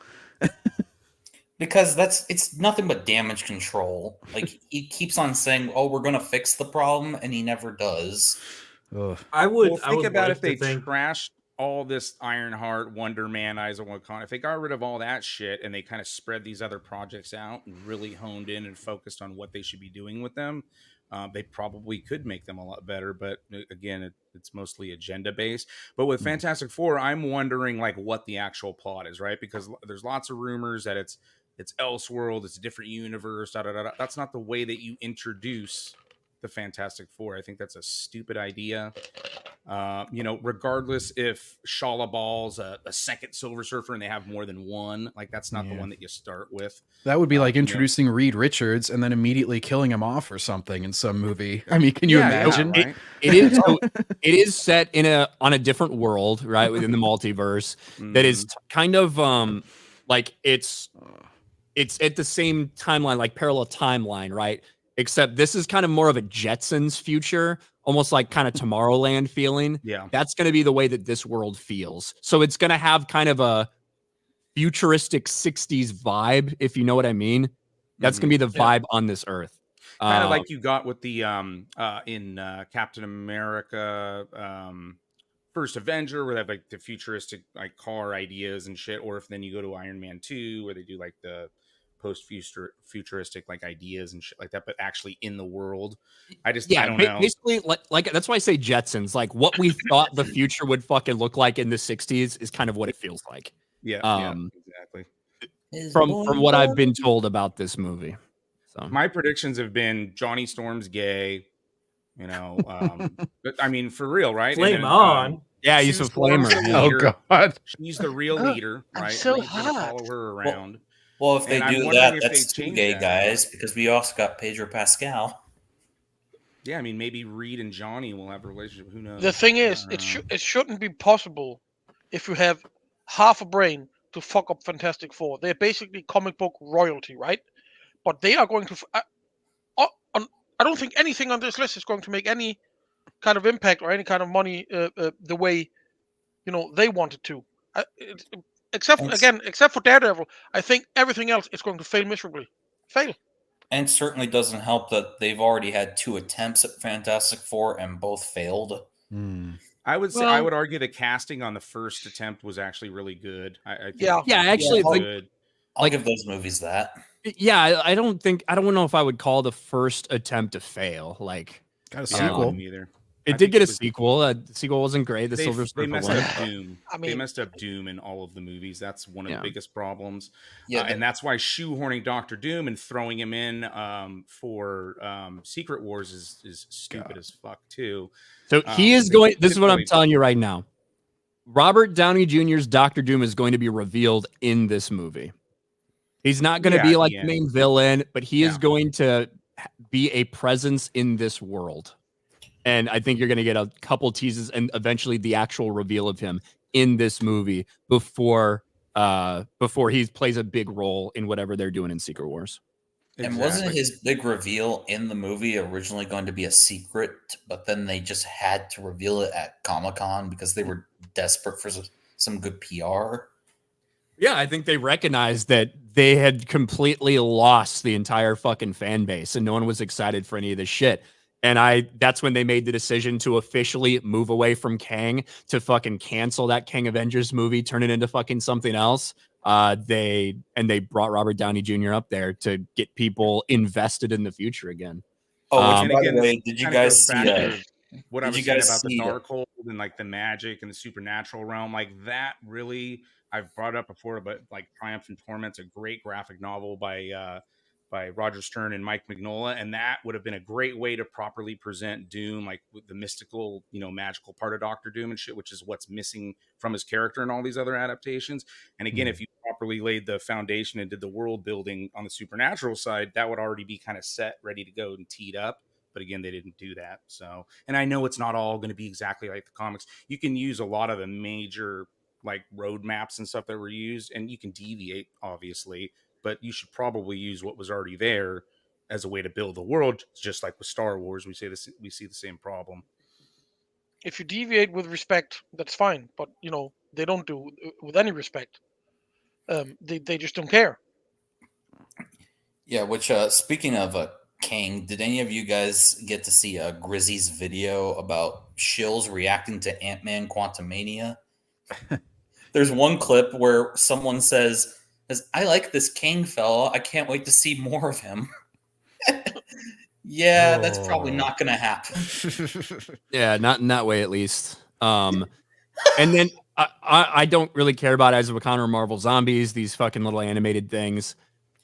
Because it's nothing but damage control. Like he keeps on saying, "Oh, we're going to fix the problem," and he never does. Ugh. Think about if they trashed all this Ironheart, Wonder Man, Eyes of Wukong. If they got rid of all that shit and they kind of spread these other projects out and really honed in and focused on what they should be doing with them, they probably could make them a lot better. But again, it's mostly agenda based. But with Fantastic Four, I'm wondering like what the actual plot is, right? Because there's lots of rumors that it's Elseworld, it's a different universe. That's not the way that you introduce the Fantastic Four. I think that's a stupid idea. You know, regardless if Shala Ball's a second Silver Surfer and they have more than one, like that's not the one that you start with. That would be like you know. introducing Reed Richards and then immediately killing him off or something in some movie. I mean, can you imagine? right? It is so it is set on a different world, right, within the multiverse that is kind of like it's at the same timeline, like parallel timeline, right? Except this is kind of more of a Jetsons future, almost like kind of Tomorrowland feeling. Yeah. That's going to be the way that this world feels. So it's going to have kind of a futuristic 60s vibe, if you know what I mean. That's going to be the vibe on this Earth. Kind of like you got with the in Captain America First Avenger, where they have like the futuristic like car ideas and shit, or if then you go to Iron Man 2 where they do like the post-futuristic like ideas and shit like that, but actually in the world. I don't know. Basically, like that's why I say Jetsons. Like what we thought the future would fucking look like in the 60s is kind of what it feels like. Yeah, exactly. From what I've been told about this movie. So my predictions have been Johnny Storm's gay, you know, but I mean for real, right? Flame on. Yeah, he's a flamer. Oh god. She's the real leader, right? I'm so He's gonna hot. follow her around. Well, if they And I'm do wondering that, if that's they two change gay that. guys because we also got Pedro Pascal. Yeah, I mean maybe Reed and Johnny will have a relationship. Who knows? The thing is, it shouldn't be possible if you have half a brain to fuck up Fantastic Four. They're basically comic book royalty, right? But they are going to. I don't think anything on this list is going to make any kind of impact or any kind of money the way they wanted to. Except for Daredevil, I think everything else is going to fail miserably. Fail. And it certainly doesn't help that they've already had 2 attempts at Fantastic Four and both failed. I would say I would argue the casting on the first attempt was actually really good. I think actually, good. I'll give those movies that. Yeah, I don't know if I would call the first attempt a fail. Like, got a sequel. Either. It did get a sequel. The sequel wasn't great. The Silver Surfer they messed won. up Doom. I mean, they messed up Doom in all of the movies. That's one of the biggest problems. Yeah, and that's why shoehorning Doctor Doom and throwing him in for Secret Wars is stupid as fuck too. So he is going. This is what I'm telling you right now. Robert Downey Jr.'s Doctor Doom is going to be revealed in this movie. He's not going to be like the main villain, but he is going to be a presence in this world. And I think you're going to get a couple teases and eventually the actual reveal of him in this movie before he plays a big role in whatever they're doing in Secret Wars. And wasn't his big reveal in the movie originally going to be a secret, but then they just had to reveal it at Comic-Con because they were desperate for some good PR? Yeah, I think they recognized that they had completely lost the entire fucking fan base and no one was excited for any of this shit. And that's when they made the decision to officially move away from Kang to fucking cancel that Kang Avengers movie, turn it into fucking something else. They brought Robert Downey Jr. up there to get people invested in the future again. Oh, by the way, did you guys see what I was saying about the Darkhold and like the magic and the supernatural realm? Like that really, I've brought it up before, but like Triumph and Torment's a great graphic novel by Roger Stern and Mike Mignola, and that would have been a great way to properly present Doom, like with the mystical, magical part of Doctor Doom and shit, which is what's missing from his character in all these other adaptations. And again, if you properly laid the foundation and did the world building on the supernatural side, that would already be kind of set, ready to go and teed up. But again, they didn't do that. So, and I know it's not all going to be exactly like the comics. You can use a lot of the major like roadmaps and stuff that were used, and you can deviate, obviously. But you should probably use what was already there as a way to build the world. Just like with Star Wars, we see the same problem. If you deviate with respect, that's fine. But they don't do with any respect. They just don't care. Yeah. Which speaking of Kang, did any of you guys get to see Grizzy's video about shills reacting to Ant-Man Quantumania? There's one clip where someone says, I like this Kang fella. I can't wait to see more of him. Yeah, that's probably not going to happen. Yeah, not in that way, at least. And then I don't really care about Eyes of Wakanda or Marvel Zombies, these fucking little animated things.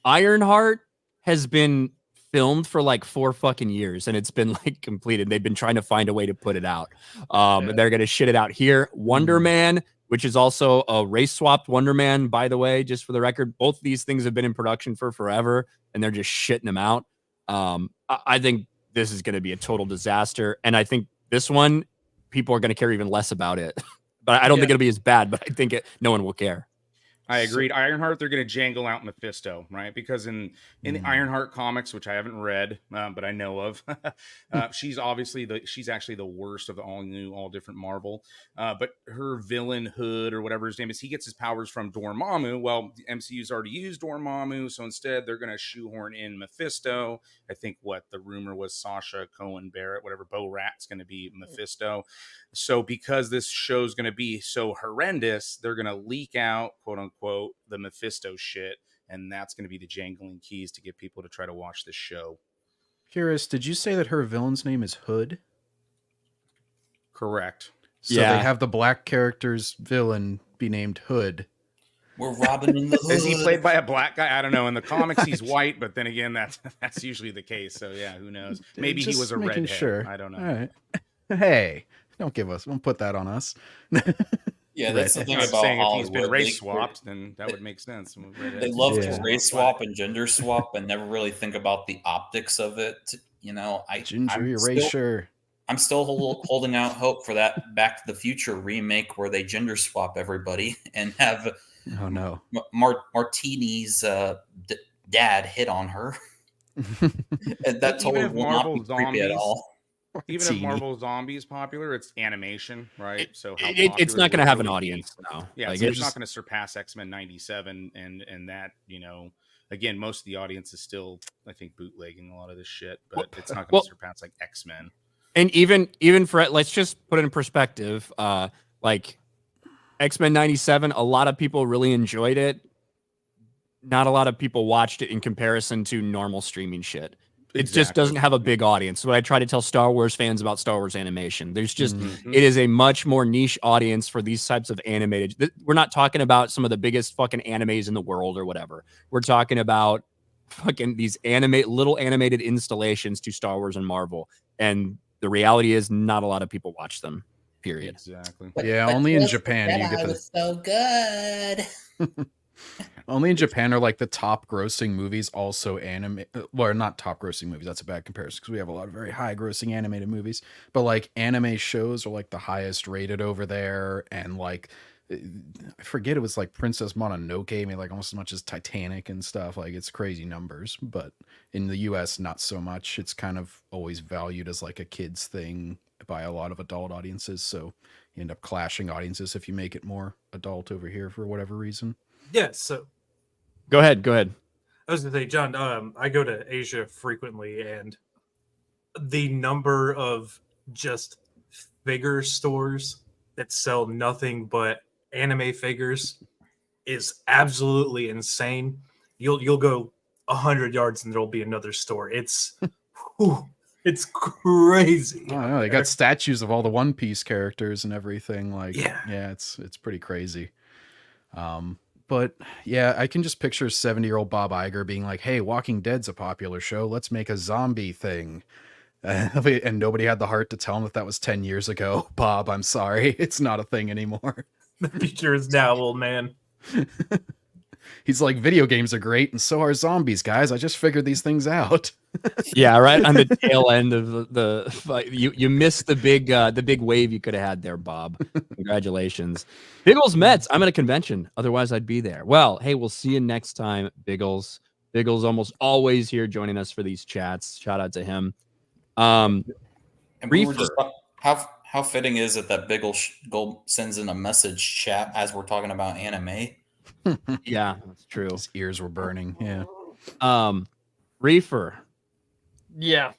Ironheart has been filmed for like 4 fucking years and it's been like completed. They've been trying to find a way to put it out. They're gonna shit it out here. Wonder Man, which is also a race swapped Wonder Man, by the way, just for the record. Both these things have been in production for forever and they're just shitting them out. I think this is gonna be a total disaster. And I think this one, people are gonna care even less about it. But I don't think it'll be as bad, but I think no one will care. I agreed. Ironheart, they're going to jangle out Mephisto, right? Because in the Ironheart comics, which I haven't read, but I know of, she's actually the worst of the all different Marvel. But her villain Hood or whatever his name is, he gets his powers from Dormammu. Well, the MCU's already used Dormammu, so instead they're going to shoehorn in Mephisto. I think the rumor was Sacha Cohen Barrett, whatever, Bo Rat's going to be Mephisto. So because this show's going to be so horrendous, they're going to leak out, quote unquote, the Mephisto shit. And that's going to be the jangling keys to get people to try to watch this show. Curious, did you say that her villain's name is Hood? Correct. So they have the black character's villain be named Hood. We're Robin in the Hood. Is he played by a black guy? I don't know. In the comics, he's white, but then again, that's usually the case. So yeah, who knows? Maybe he was a redhead. Sure. I don't know. All right. Hey, don't put that on us. Yeah, that's the thing I'm about saying Hollywood. If he's been race swapped, then that would make sense. They love to race swap and gender swap, and never really think about the optics of it. You know, I'm still holding out hope for that Back to the Future remake where they gender swap everybody and have Martini's dad hit on her. And that totally will not be creepy at all. Even if Marvel Zombie is popular, it's animation, right? So it's not going to have an audience now. Yeah, so it's not going to surpass X-Men 97, and that, you know, again, most of the audience is still, I think, bootlegging a lot of this shit, but it's not going to surpass like X-Men. And even for, let's just put it in perspective, like X-Men 97, a lot of people really enjoyed it. Not a lot of people watched it in comparison to normal streaming shit. It just doesn't have a big audience. So I try to tell Star Wars fans about Star Wars animation. There's just, it is a much more niche audience for these types of animated. We're not talking about some of the biggest fucking animes in the world or whatever. We're talking about fucking these little animated installations to Star Wars and Marvel. And the reality is not a lot of people watch them, period. Exactly. But only in Japan you get was so good. Only in Japan are like the top grossing movies also anime. Well, not top grossing movies. That's a bad comparison because we have a lot of very high grossing animated movies. But like anime shows are like the highest rated over there. And like, I forget, it was like Princess Mononoke made like almost as much as Titanic and stuff. Like it's crazy numbers. But in the US, not so much. It's kind of always valued as like a kid's thing by a lot of adult audiences. So you end up clashing audiences if you make it more adult over here for whatever reason. Yeah, so go ahead. I was gonna say, John, I go to Asia frequently, and the number of just figure stores that sell nothing but anime figures is absolutely insane. You'll go 100 yards and there'll be another store. It's it's crazy. I know, they got statues of all the One Piece characters and everything. Like, yeah, it's pretty crazy. But yeah, I can just picture 70-year-old Bob Iger being like, hey, Walking Dead's a popular show. Let's make a zombie thing. And nobody had the heart to tell him that was 10 years ago. Bob, I'm sorry. It's not a thing anymore. The future is now, old man. He's like, video games are great, and so are zombies, guys. I just figured these things out. Yeah, right on the tail end of you missed the big wave you could have had there, Bob. Congratulations. Biggles Mets. I'm at a convention. Otherwise, I'd be there. Well, hey, we'll see you next time, Biggles. Biggles almost always here joining us for these chats. Shout out to him. And we were just, how fitting is it that Biggles sends in a message chat as we're talking about anime? Yeah, that's true. His ears were burning. Yeah. Reefer. Yeah.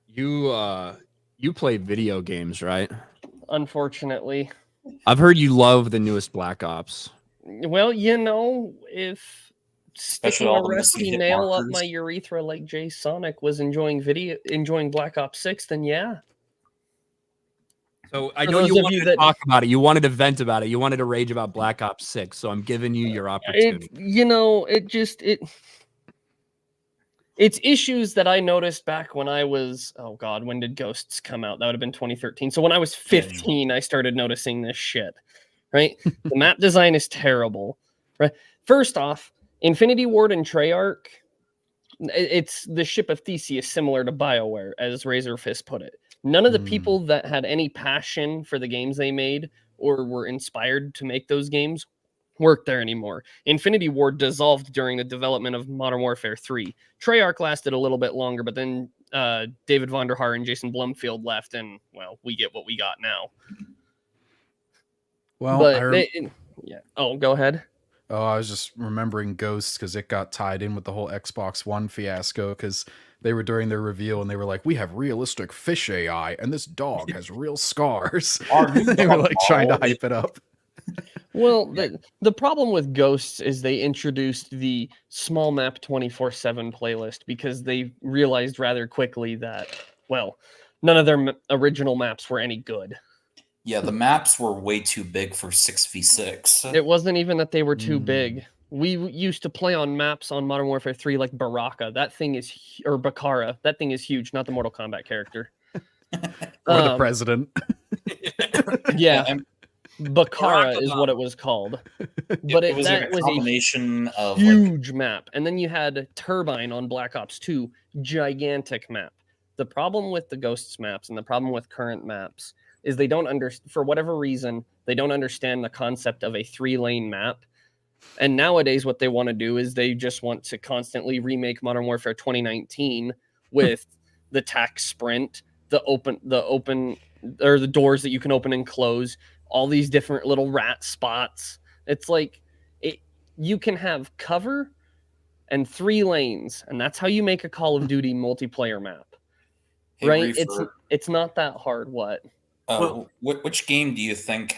You play video games, right? Unfortunately. I've heard you love the newest Black Ops. Well, you know, if sticking a rusty nail up my urethra like Jay Sonic was enjoying Black Ops 6, then yeah. So I know you wanted to talk about it. You wanted to vent about it. You wanted to rage about Black Ops 6. So I'm giving you your opportunity. It's issues that I noticed back when I was, oh God, when did Ghosts come out? That would have been 2013. So when I was 15, I started noticing this shit, right? The map design is terrible, right? First off, Infinity Ward and Treyarch, it's the ship of Theseus, similar to BioWare, as Razorfist put it. None of the people that had any passion for the games they made or were inspired to make those games work there anymore. Infinity Ward dissolved during the development of Modern Warfare 3. Treyarch lasted a little bit longer, but then David Vonderhaar and Jason Blumfield left, and, well, we get what we got now. Well, But yeah. Oh, go ahead. Oh, I was just remembering Ghosts because it got tied in with the whole Xbox One fiasco because they were during their reveal and they were like, we have realistic fish AI and this dog has real scars. They were like trying to hype it up. Well, the problem with Ghosts is they introduced the small map 24/7 playlist because they realized rather quickly that, well, none of their original maps were any good. Yeah, the maps were way too big for 6v6. It wasn't even that they were too big. We used to play on maps on Modern Warfare 3 like Baraka. That thing is, or Bakara. That thing is huge, not the Mortal Kombat character. Or the president. Yeah. Bakara is what it was called. But it was that like a was combination of huge map. And then you had Turbine on Black Ops 2, gigantic map. The problem with the Ghosts maps and the problem with current maps is they don't for whatever reason, they don't understand the concept of a 3-lane map. And nowadays what they want to do is they just want to constantly remake Modern Warfare 2019 with the tac sprint, the open or the doors that you can open and close, all these different little rat spots. It's like you can have cover and 3 lanes, and that's how you make a Call of Duty multiplayer map. Hey, right? Reefer, It's not that hard. What? which game do you think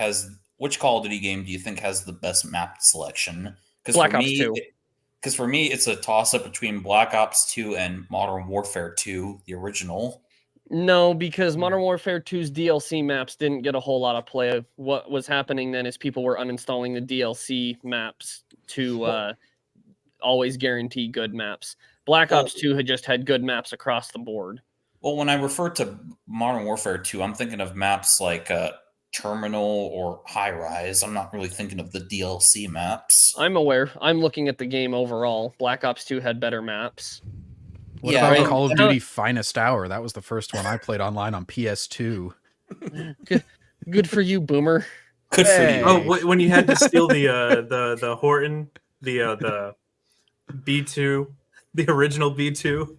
which Call of Duty game do you think has the best map selection? Black Ops 2. Because for me, it's a toss-up between Black Ops 2 and Modern Warfare 2, the original. No, because Modern Warfare 2's DLC maps didn't get a whole lot of play. What was happening then is people were uninstalling the DLC maps to always guarantee good maps. Black Ops 2 had just had good maps across the board. Well, when I refer to Modern Warfare 2, I'm thinking of maps like Terminal or High Rise. I'm not really thinking of the DLC maps. I'm aware. I'm looking at the game overall. Black Ops 2 had better maps. What about Call of Duty Finest Hour? That was the first one I played online on PS2. Good for you, Boomer. Good for you. Oh, when you had to steal the Horton, the B2, the original B2.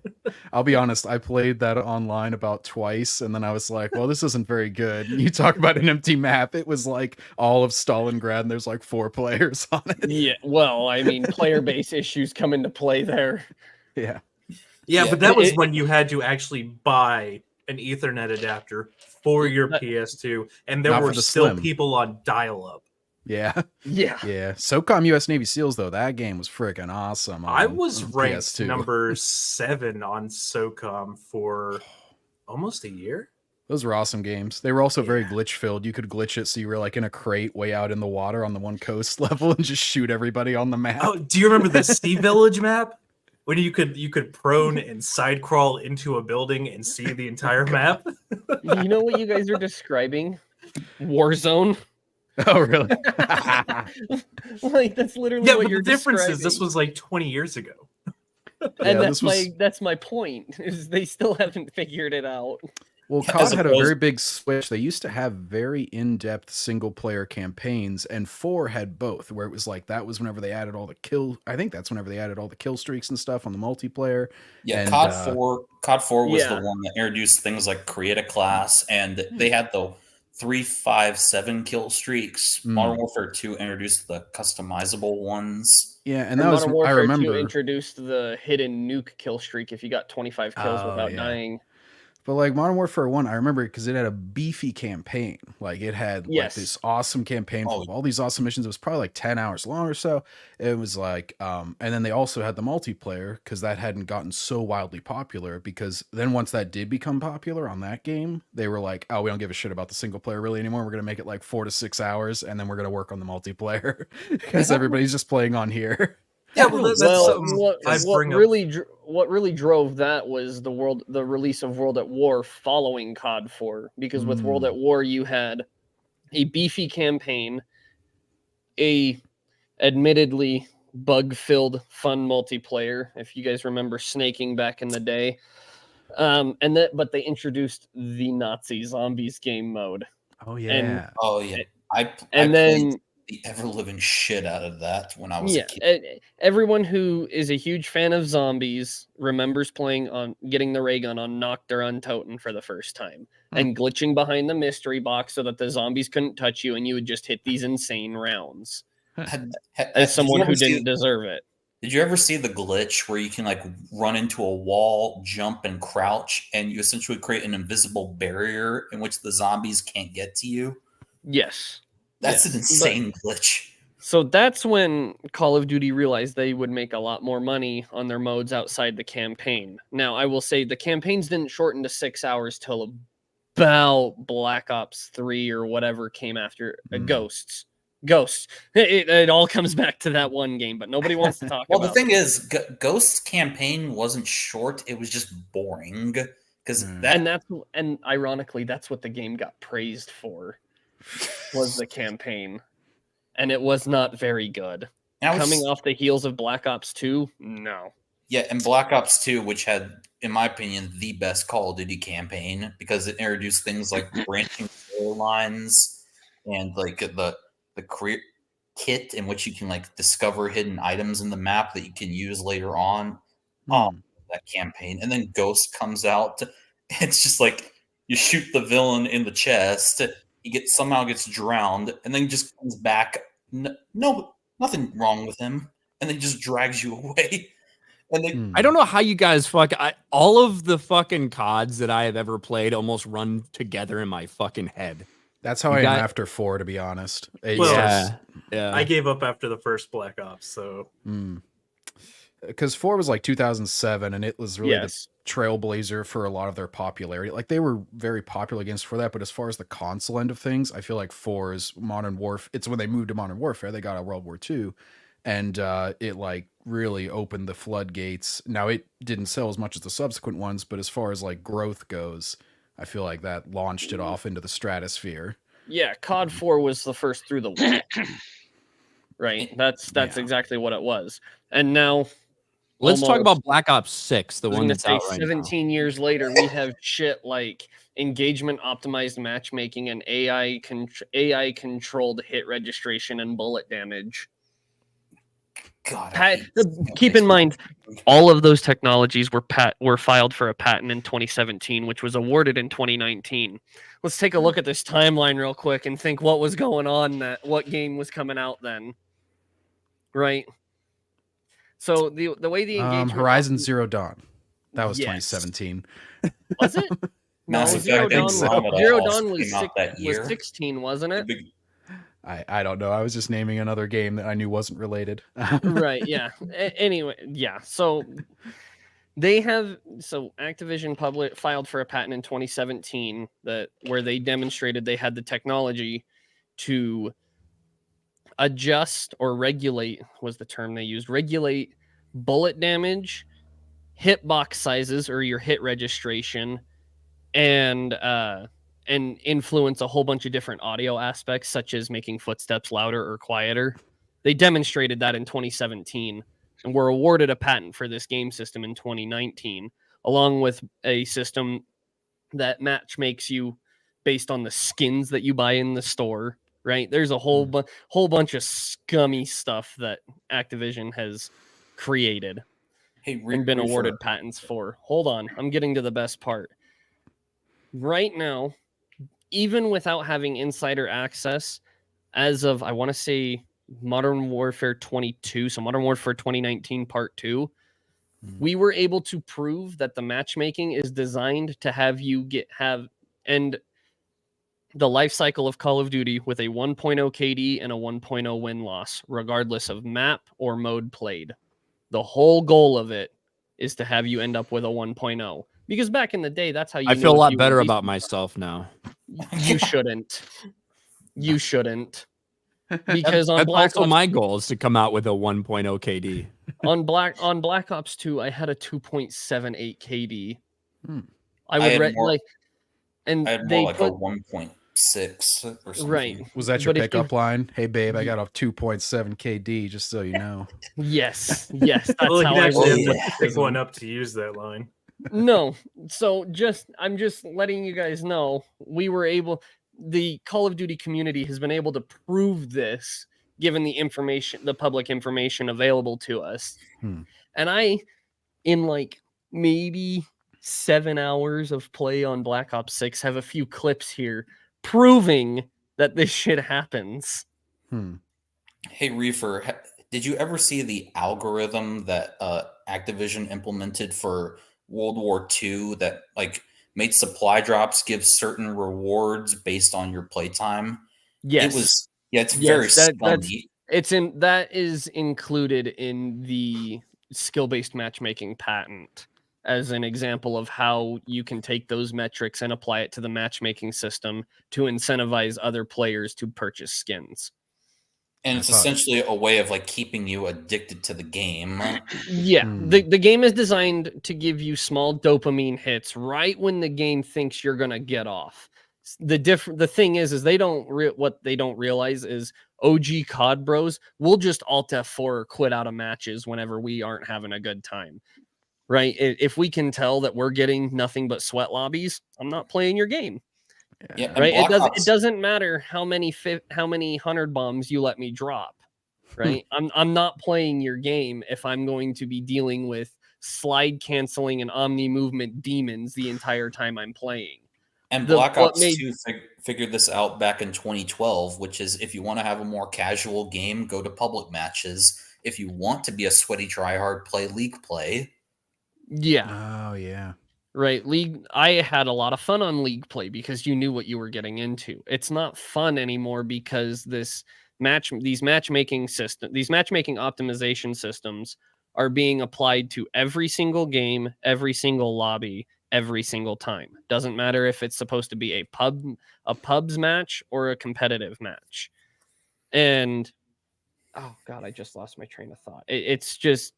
I'll be honest, I played that online about twice, and then I was like, well, this isn't very good. You talk about an empty map. It was like all of Stalingrad, and there's like 4 players on it. Yeah, well, I mean, player base issues come into play there. Yeah. Yeah, but that was when you had to actually buy an Ethernet adapter for your PS2, and there were still people on dial-up. Yeah. Yeah. Yeah. SOCOM US Navy SEALs, though, that game was freaking awesome. I was ranked PS2. number 7 on SOCOM for almost a year. Those were awesome games. They were also very glitch-filled. You could glitch it so you were like in a crate way out in the water on the one coast level and just shoot everybody on the map. Oh, do you remember the Sea Village map? When you could prone and side crawl into a building and see the entire map. You know what you guys are describing? Warzone. Oh, really? Like that's literally what you're the difference describing. is this was like 20 years ago. And that's my point. Is they still haven't figured it out. Well, COD had a very big switch. They used to have very in-depth single-player campaigns, and 4 had both, where it was like that was whenever they added all the kill. I think that's whenever they added all the kill streaks and stuff on the multiplayer. Yeah, and, COD 4 was the one that introduced things like create a class, and they had the 3, 5, 7 kill streaks. Modern Warfare 2 introduced the customizable ones. Yeah, and that was Modern Warfare I remember 2 introduced the hidden nuke kill streak if you got 25 kills without dying. But like Modern Warfare 1, I remember because it had a beefy campaign. Like it had like this awesome campaign full of all these awesome missions. It was probably like 10 hours long or so. It was like, and then they also had the multiplayer because that hadn't gotten so wildly popular. Because then once that did become popular on that game, they were like, oh, we don't give a shit about the single player really anymore. We're going to make it like 4 to 6 hours and then we're going to work on the multiplayer because everybody's just playing on here. Yeah, well, that's Well, something I bring up. what really drove that was the release of World at War following COD 4, because with World at War you had a beefy campaign, a admittedly bug-filled fun multiplayer, if you guys remember snaking back in the day, but they introduced the Nazi Zombies game mode. Oh yeah. Oh yeah. I And played then the ever living shit out of that when I was a kid. everyone who is a huge fan of zombies remembers getting the ray gun on Noctur Untoten for the first time and glitching behind the mystery box so that the zombies couldn't touch you and you would just hit these insane rounds. As someone who didn't deserve it. Did you ever see the glitch where you can like run into a wall, jump, and crouch, and you essentially create an invisible barrier in which the zombies can't get to you? Yes. That's an insane glitch. So that's when Call of Duty realized they would make a lot more money on their modes outside the campaign. Now, I will say the campaigns didn't shorten to 6 hours till about Black Ops 3 or whatever came after Ghosts. It all comes back to that one game, but nobody wants to talk about it. Well, the thing is, Ghost's campaign wasn't short. It was just boring. And ironically, that's what the game got praised for, was the campaign. And it was not very good. Coming off the heels of Black Ops 2, no. Yeah, and Black Ops 2, which had, in my opinion, the best Call of Duty campaign, because it introduced things like branching lines and like the career kit in which you can like discover hidden items in the map that you can use later on. That campaign. And then Ghost comes out. It's just like you shoot the villain in the chest, he somehow gets drowned, and then just comes back. No, nothing wrong with him, and then just drags you away. And I don't know how you guys all of the fucking CODs that I have ever played almost run together in my fucking head. That's how I am after 4, to be honest. Yeah. I gave up after the first Black Ops, so. Because 4 was like 2007, and it was really the trailblazer for a lot of their popularity. Like, they were very popular games for that, but as far as the console end of things, I feel like 4 is Modern Warfare. It's when they moved to Modern Warfare, they got a World War II, and it like really opened the floodgates. Now, it didn't sell as much as the subsequent ones, but as far as like growth goes, I feel like that launched it off into the stratosphere. Yeah, COD 4 was the first through the wall. Right? That's exactly what it was. And now let's talk about Black Ops 6, the one that's out right 17 now. years later, we have shit like engagement optimized matchmaking and AI controlled hit registration and bullet damage. God, keep in mind, all of those technologies were filed for a patent in 2017, which was awarded in 2019. Let's take a look at this timeline real quick and think what was going on. What game was coming out then, right? So the way the engagement Horizon Zero Dawn, that was 2017. Was it? No, Zero Dawn was 16, wasn't it? I don't know. I was just naming another game that I knew wasn't related. Right, yeah. Anyway, yeah. So Activision filed for a patent in 2017 where they demonstrated they had the technology to adjust or regulate, was the term they used, regulate bullet damage, hitbox sizes or your hit registration, and influence a whole bunch of different audio aspects, such as making footsteps louder or quieter. They demonstrated that in 2017 and were awarded a patent for this game system in 2019, along with a system that matchmakes you based on the skins that you buy in the store, right? There's a whole bunch of scummy stuff that Activision has created and been awarded patents for. Hold on, I'm getting to the best part. Right now, even without having insider access, as of, I want to say, Modern Warfare 22, so Modern Warfare 2019 Part 2, we were able to prove that the matchmaking is designed to have you end the life cycle of Call of Duty with a 1.0 KD and a 1.0 win-loss, regardless of map or mode played. The whole goal of it is to have you end up with a 1.0. Because back in the day, that's how you. I feel a lot better about myself now. You shouldn't. You shouldn't. Because on That's Black also Ops, my goal is to come out with a 1.0 KD. on Black Ops 2, I had a 2.78 KD. Hmm. I would had more, and I had they more like put a 1.6 or something. right. Was that your But if you- pickup line? Hey, babe, I got a 2.7 KD, just so you know. Yes, that's Well, how you'd I actually roll have with to pick Prism. one up to use that line. No, so I'm just letting you guys know the Call of Duty community has been able to prove this given the public information available to us. Hmm. And in like maybe 7 hours of play on Black Ops 6, have a few clips here proving that this shit happens. Hmm. Hey, Reefer, did you ever see the algorithm that Activision implemented for World War II that like made supply drops give certain rewards based on your playtime? Yes. It was, it's very scummy. That is included in the skill-based matchmaking patent as an example of how you can take those metrics and apply it to the matchmaking system to incentivize other players to purchase skins. And it's essentially a way of like keeping you addicted to the game. Yeah, the game is designed to give you small dopamine hits right when the game thinks you're gonna get off. The thing is what they don't realize is OG COD bros will just Alt F4 or quit out of matches whenever we aren't having a good time. Right? If we can tell that we're getting nothing but sweat lobbies, I'm not playing your game. Yeah, right. It doesn't matter how many 100 bombs you let me drop. Right. I'm not playing your game if I'm going to be dealing with slide canceling and omni movement demons the entire time I'm playing. And Black Ops 2 figured this out back in 2012, which is if you want to have a more casual game, go to public matches. If you want to be a sweaty tryhard, play League play. Yeah. Oh, yeah. Right. League. I had a lot of fun on League play because you knew what you were getting into. It's not fun anymore because these matchmaking optimization systems are being applied to every single game, every single lobby, every single time. Doesn't matter if it's supposed to be a pubs match or a competitive match. And oh god, I just lost my train of thought. It's just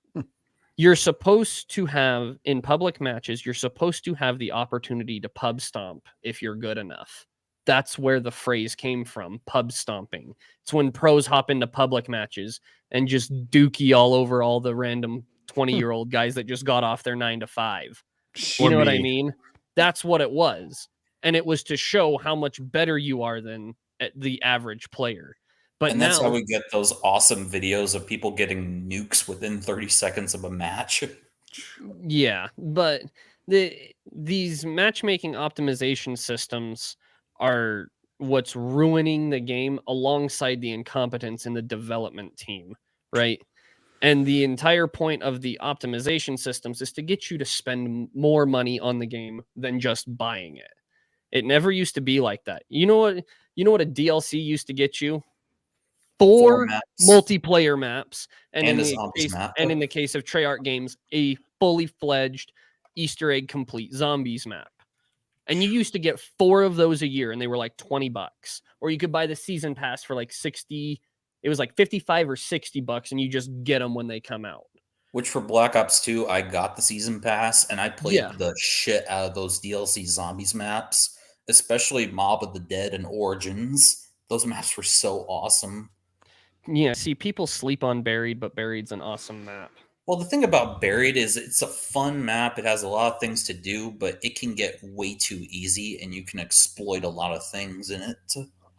you're supposed to have in public matches, you're supposed to have the opportunity to pub stomp if you're good enough. That's where the phrase came from, pub stomping. It's when pros hop into public matches and just dookie all over all the random 20-year-old guys that just got off their 9 to 5. You know what I mean? That's what it was. And it was to show how much better you are than the average player. And that's how we get those awesome videos of people getting nukes within 30 seconds of a match. Yeah, but these matchmaking optimization systems are what's ruining the game alongside the incompetence in the development team, right? And the entire point of the optimization systems is to get you to spend more money on the game than just buying it. It never used to be like that. You know what a DLC used to get you? 4 multiplayer maps, and in the case of Treyarch games, a fully fledged Easter egg complete zombies map. And you used to get 4 of those a year, and they were like $20. Or you could buy the season pass for like 60. It was like 55 or $60, and you just get them when they come out. Which for Black Ops 2, I got the season pass, and I played the shit out of those DLC zombies maps, especially Mob of the Dead and Origins. Those maps were so awesome. Yeah, see, people sleep on Buried, but Buried's an awesome map. Well, the thing about Buried is it's a fun map. It has a lot of things to do, but it can get way too easy, and you can exploit a lot of things in it.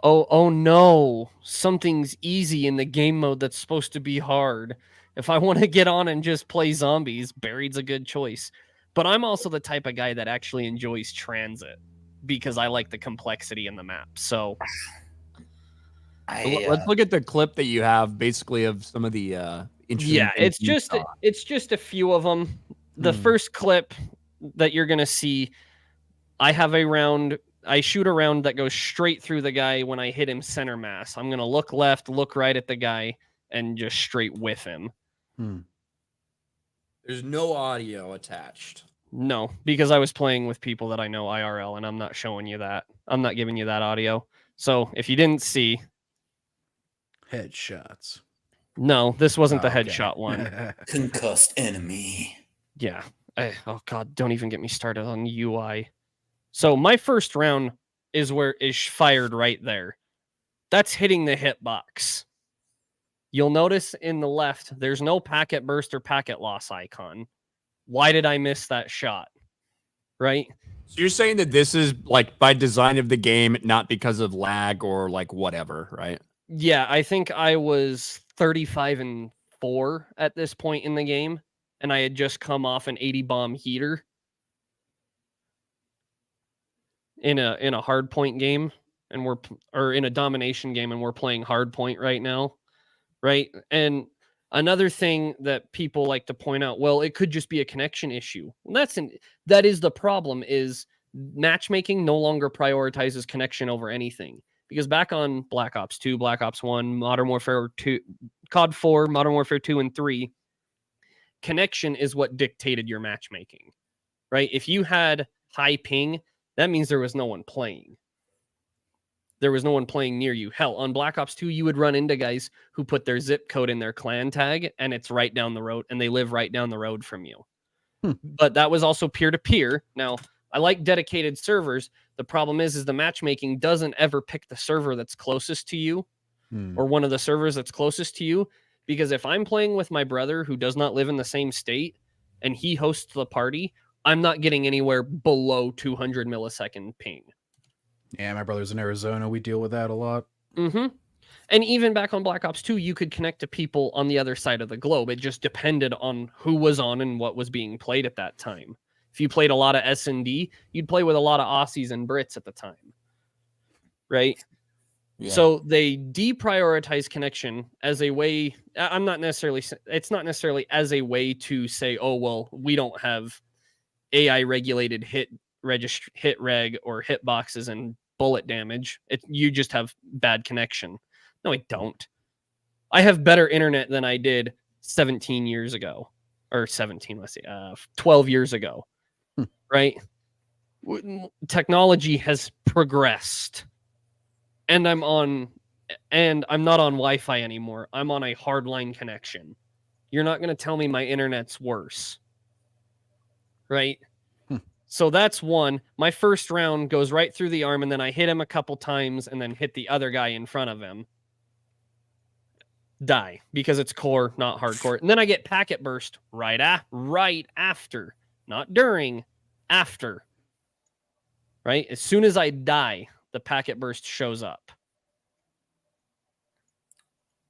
Oh no, something's easy in the game mode that's supposed to be hard. If I want to get on and just play zombies, Buried's a good choice. But I'm also the type of guy that actually enjoys transit because I like the complexity in the map. So let's look at the clip that you have basically of some of the interesting it's just a few of them. The first clip that you're going to see, I shoot a round that goes straight through the guy when I hit him center mass. I'm going to look left, look right at the guy, and just straight whiff him. There's no audio attached. No, because I was playing with people that I know IRL, and I'm not showing you that. I'm not giving you that audio. So if you didn't see... Headshots. No, this wasn't the Okay. headshot one. Concussed enemy. Yeah. Oh God, don't even get me started on the UI. So my first round is fired right there. That's hitting the hitbox. You'll notice in the left, there's no packet burst or packet loss icon. Why did I miss that shot? Right? So you're saying that this is like by design of the game, not because of lag or like whatever, right? Yeah, I think I was 35-4 at this point in the game, and I had just come off an 80 bomb heater in a hard point game, and in a domination game, and we're playing hard point right now, right? And another thing that people like to point out, well, it could just be a connection issue. That is the problem. Is matchmaking no longer prioritizes connection over anything. Because back on Black Ops 2, Black Ops 1, Modern Warfare 2, COD 4, Modern Warfare 2 and 3, connection is what dictated your matchmaking, right? If you had high ping, that means there was no one playing. There was no one playing near you. Hell, on Black Ops 2, you would run into guys who put their zip code in their clan tag, and it's right down the road, and they live right down the road from you. But that was also peer-to-peer. Now, I like dedicated servers. The problem is the matchmaking doesn't ever pick the server that's closest to you or one of the servers that's closest to you. Because if I'm playing with my brother who does not live in the same state and he hosts the party, I'm not getting anywhere below 200 millisecond ping. Yeah, my brother's in Arizona. We deal with that a lot. Mm-hmm. And even back on Black Ops 2, you could connect to people on the other side of the globe. It just depended on who was on and what was being played at that time. If you played a lot of S&D, you'd play with a lot of Aussies and Brits at the time, right? Yeah. So they deprioritize connection as a way. It's not necessarily as a way to say, oh, well, we don't have AI regulated hit reg or hit boxes and bullet damage. You just have bad connection. No, I don't. I have better internet than I did 17 years ago, or 17, 12 years ago. Right? Technology has progressed, and I'm not on Wi-Fi anymore. I'm on a hardline connection. You're not going to tell me my internet's worse, right? So that's one. My first round goes right through the arm, and then I hit him a couple times, and then hit the other guy in front of him. Die because it's core, not hardcore. And then I get packet burst right after, not during. After, right? As soon as I die, the packet burst shows up.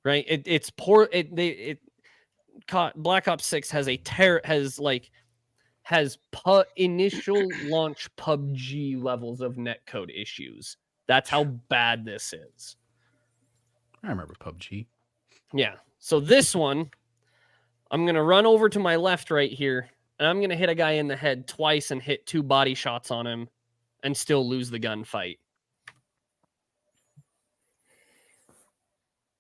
Right? It's poor. Black Ops 6 has initial launch PUBG levels of netcode issues. That's how bad this is. I remember PUBG. Yeah. So this one, I'm gonna run over to my left right here. And I'm going to hit a guy in the head twice and hit 2 body shots on him and still lose the gunfight.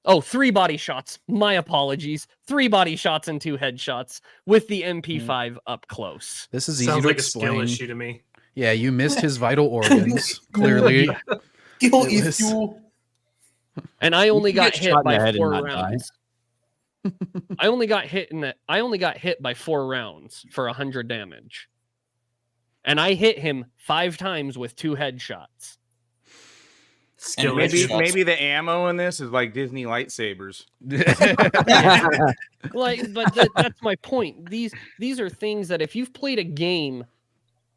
Oh, 3 body shots. My apologies. 3 body shots and 2 headshots with the MP5 up close. This is easy Sounds to like explain. A skill issue to me. Yeah, you missed his vital organs. Clearly. And I only got hit by 4 rounds. I only got hit by 4 rounds for 100 damage. And I hit him 5 times with 2 headshots. And maybe the ammo in this is like Disney lightsabers. That's my point. These are things that if you've played a game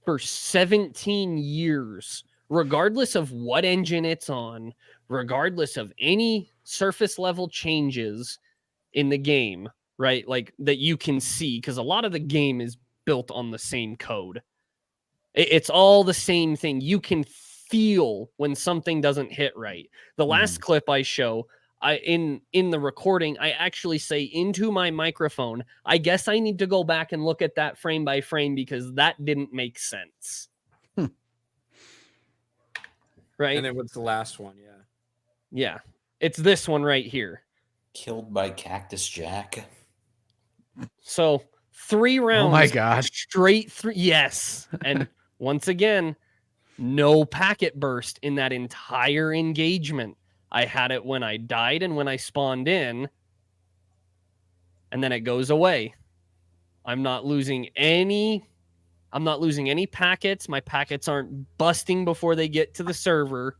for 17 years, regardless of what engine it's on, regardless of any surface level changes in the game, right? Like that you can see, because a lot of the game is built on the same code. It's all the same thing. You can feel when something doesn't hit right. The last clip I show, in the recording, I actually say into my microphone, I guess I need to go back and look at that frame by frame because that didn't make sense. Right? And then what's the last one? Yeah. Yeah. It's this one right here. Killed by Cactus Jack. So 3 rounds. Oh my God. Straight through. Yes. And once again, no packet burst in that entire engagement. I had it when I died and when I spawned in, and then it goes away. I'm not losing any packets. My packets aren't busting before they get to the server.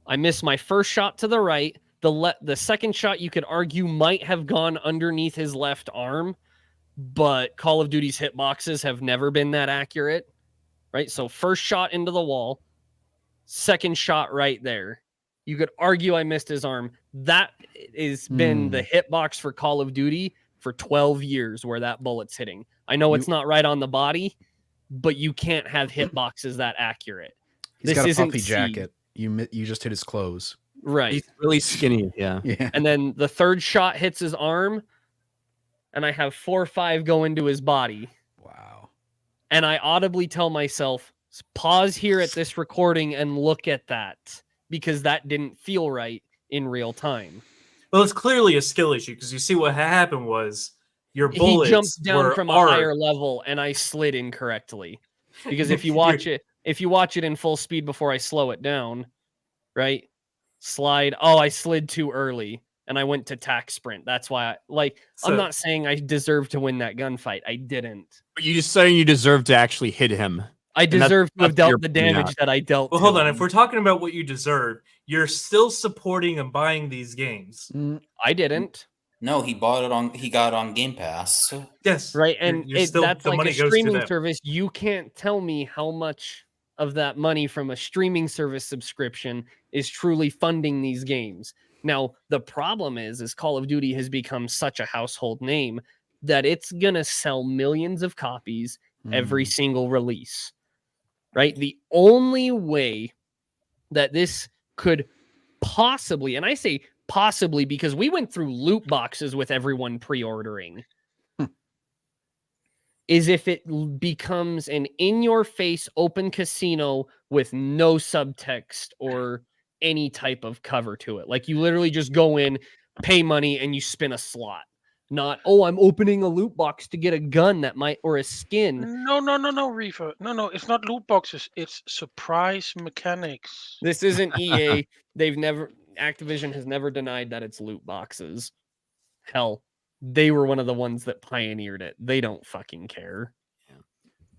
I missed my first shot to the right. The second shot, you could argue, might have gone underneath his left arm, but Call of Duty's hitboxes have never been that accurate, right? So first shot into the wall, second shot right there. You could argue I missed his arm. That has been the hitbox for Call of Duty for 12 years where that bullet's hitting. I know it's not right on the body, but you can't have hitboxes that accurate. He's got a puffy jacket. You just hit his clothes. Right. He's really skinny. Yeah. And then the third shot hits his arm, and I have 4 or 5 go into his body. Wow. And I audibly tell myself, pause here at this recording and look at that, because that didn't feel right in real time. Well, it's clearly a skill issue, because you see what happened was your bullets he jumped down were from a higher level, and I slid incorrectly. Because if you watch it in full speed before I slow it down, right? Slide. Oh, I slid too early, and I went to tack sprint. That's why I'm not saying I deserve to win that gunfight. I didn't. But you're just saying you deserve to actually hit him. I deserve to have dealt the damage that I dealt. Well, hold on. If we're talking about what you deserve, you're still supporting and buying these games. I didn't. No, he bought it he got it on Game Pass. Yes. Right. And that's like a streaming them. service. You can't tell me how much of that money from a streaming service subscription is truly funding these games. Now, the problem is Call of Duty has become such a household name that it's going to sell millions of copies every single release. Right? The only way that this could possibly, and I say possibly because we went through loot boxes with everyone pre-ordering, is if it becomes an in-your-face open casino with no subtext or any type of cover to it. Like you literally just go in, pay money, and you spin a slot. Not, oh, I'm opening a loot box to get a gun that might, or a skin. No, Reefer. No, it's not loot boxes. It's surprise mechanics. This isn't EA. Activision has never denied that it's loot boxes. Hell, they were one of the ones that pioneered it. They don't fucking care.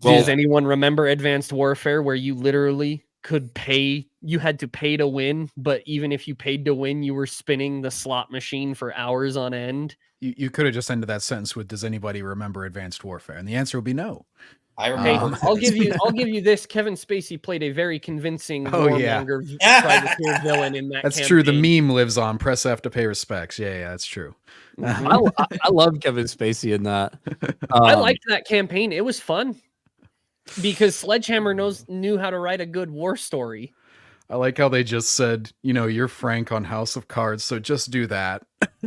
Well, does anyone remember Advanced Warfare where you literally could pay? You had to pay to win, but even if you paid to win, you were spinning the slot machine for hours on end. You could have just ended that sentence with, "Does anybody remember Advanced Warfare?" And the answer would be no. I remember. I'll give you this. Kevin Spacey played a very convincing warmonger privateer villain in that. That's campaign. true. The meme lives on. Press F to pay respects. Yeah, that's true. I love Kevin Spacey in that. I liked that campaign. It was fun because Sledgehammer knew how to write a good war story. I like how they just said, you're Frank on House of Cards, so just do that.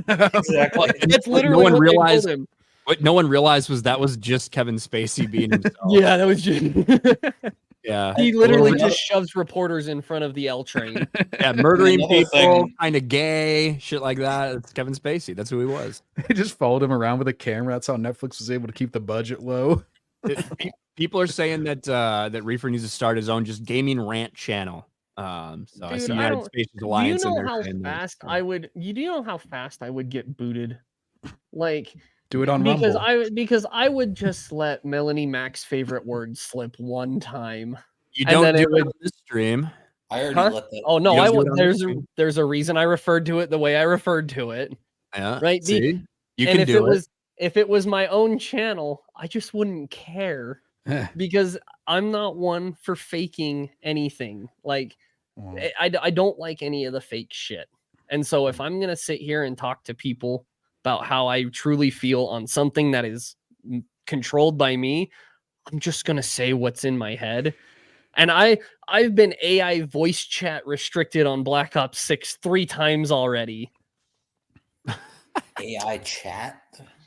Exactly. That's literally what they told him. What no one realized was just Kevin Spacey being himself. Yeah, that was just. Yeah, he literally just shoves reporters in front of the L train. Yeah, murdering people, kind of gay, shit like that. It's Kevin Spacey. That's who he was. They just followed him around with a camera. That's how Netflix was able to keep the budget low. People are saying that Reefer needs to start his own just gaming rant channel. So dude, I see United Spaces Alliance. Do you know how fast I would? You do know how fast I would get booted? Like. Do it on because Rumble. Because I would just let Melanie Mac's favorite word slip one time. You don't do it on this stream. I already let that. Oh no, there's a reason I referred to it the way I referred to it. Yeah, right. See? You can do it. If it was my own channel, I just wouldn't care because I'm not one for faking anything. Like I don't like any of the fake shit. And so if I'm gonna sit here and talk to people about how I truly feel on something that is controlled by me, I'm just going to say what's in my head. And I've been AI voice chat restricted on Black Ops 6 3 times already. AI chat?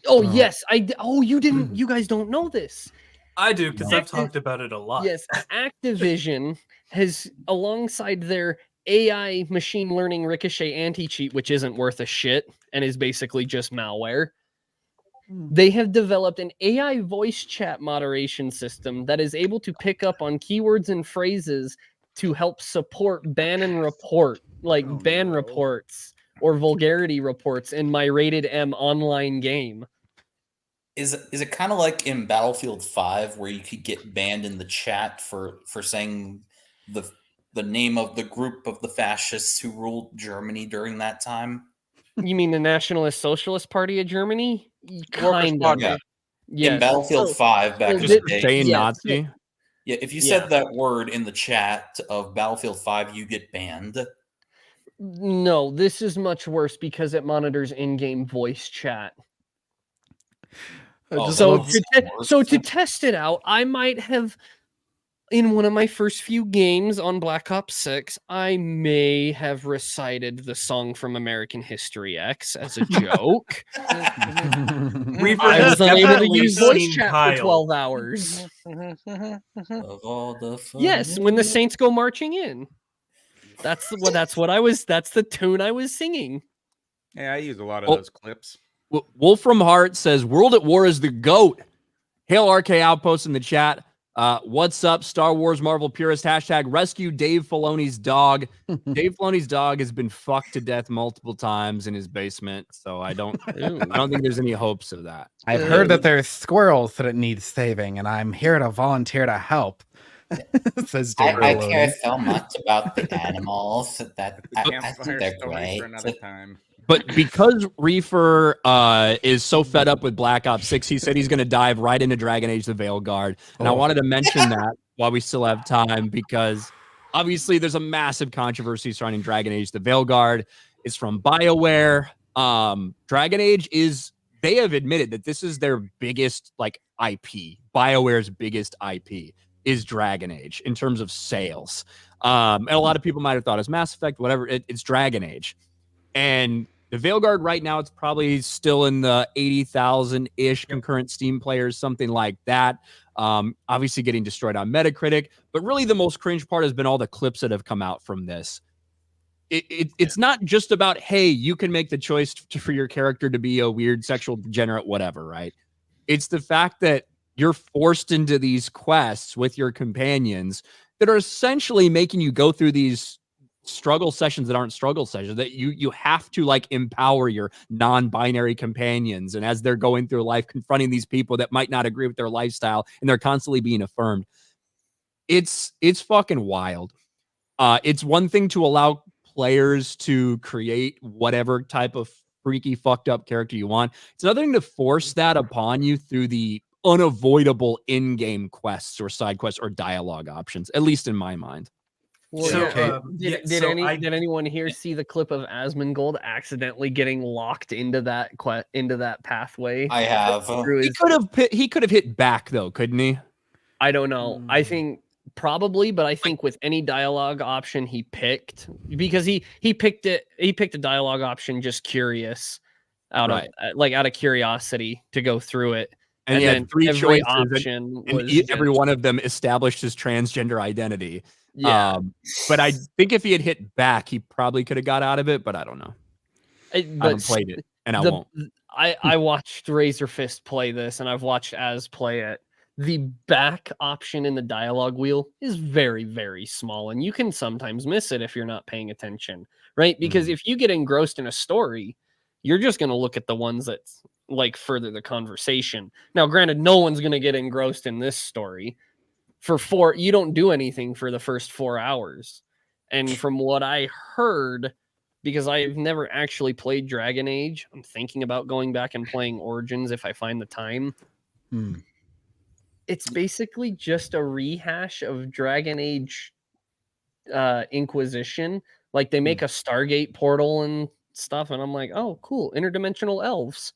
Oh, yes. You guys don't know this. I do, because I've talked about it a lot. Yes. Activision has, alongside their AI machine learning ricochet anti-cheat, which isn't worth a shit and is basically just malware. They have developed an AI voice chat moderation system that is able to pick up on keywords and phrases to help support ban and report like Oh, ban no. reports or vulgarity reports in my rated M online game. Is it kind of like in Battlefield 5 where you could get banned in the chat for saying the name of the group of the fascists who ruled Germany during that time? You mean the Nationalist Socialist Party of Germany? Workers' Kind of. Party. Yeah. Yes. In Battlefield So- 5 back so in the this- day. Saying Yes. Nazi. Yeah, if you Yeah. said that word in the chat of Battlefield 5, you get banned. No, this is much worse because it monitors in-game voice chat. Oh, just So love- to test it out, I might have, in one of my first few games on Black Ops 6, I may have recited the song from American History X as a joke. Reaper I has was unable to definitely use voice seen chat Kyle. for 12 hours. Of all the fun Yes, when the Saints go marching in. That's the tune I was singing. Yeah, I use a lot of Oh. those clips. Wolfram Hart says, World at War is the GOAT. Hail RK Outpost in the chat. What's up, Star Wars Marvel purist? Hashtag rescue Dave Filoni's dog. Dave Filoni's dog has been fucked to death multiple times in his basement, so I don't think there's any hopes of that. I've heard that there's squirrels that it needs saving, and I'm here to volunteer to help. Says Dave I Filoni. care so much about the animals that I think Campfire they're stories great. for another time. But because Reefer is so fed up with Black Ops 6, he said he's going to dive right into Dragon Age the Veilguard. And I wanted to mention that while we still have time, because obviously there's a massive controversy surrounding Dragon Age the Veilguard. It's from BioWare. Dragon Age they have admitted that this is their biggest IP. BioWare's biggest IP is Dragon Age in terms of sales. And a lot of people might have thought it's Mass Effect, whatever. It's Dragon Age. And the Veilguard right now, it's probably still in the 80,000-ish concurrent Steam players, something like that. Obviously getting destroyed on Metacritic. But really the most cringe part has been all the clips that have come out from this. It's not just about, hey, you can make the choice for your character to be a weird sexual degenerate, whatever, right? It's the fact that you're forced into these quests with your companions that are essentially making you go through these struggle sessions that aren't struggle sessions, that you have to empower your non-binary companions, and as they're going through life confronting these people that might not agree with their lifestyle, and they're constantly being affirmed. It's fucking wild. It's one thing to allow players to create whatever type of freaky fucked up character you want. It's another thing to force that upon you through the unavoidable in-game quests or side quests or dialogue options, at least in my mind. Well, So, did anyone here see the clip of Asmongold accidentally getting locked into that pathway? I have. He could have hit back though, couldn't he? I don't know. I think probably, but I think with any dialogue option he picked, because he picked a dialogue option just curious out of curiosity to go through it. And he had three choices, option and every one of them established his transgender identity. Yeah. But I think if he had hit back, he probably could have got out of it, but I don't know. I haven't played it, and I won't. I watched Razor Fist play this, and I've watched Az play it. The back option in the dialogue wheel is very, very small, and you can sometimes miss it if you're not paying attention, right? Because if you get engrossed in a story, you're just going to look at the ones that further the conversation. Now, granted, no one's going to get engrossed in this story. You don't do anything for the first 4 hours. And from what I heard, because I've never actually played Dragon Age, I'm thinking about going back and playing Origins if I find the time. It's basically just a rehash of Dragon Age Inquisition. They make a Stargate portal and stuff, and I'm like, oh, cool, interdimensional elves.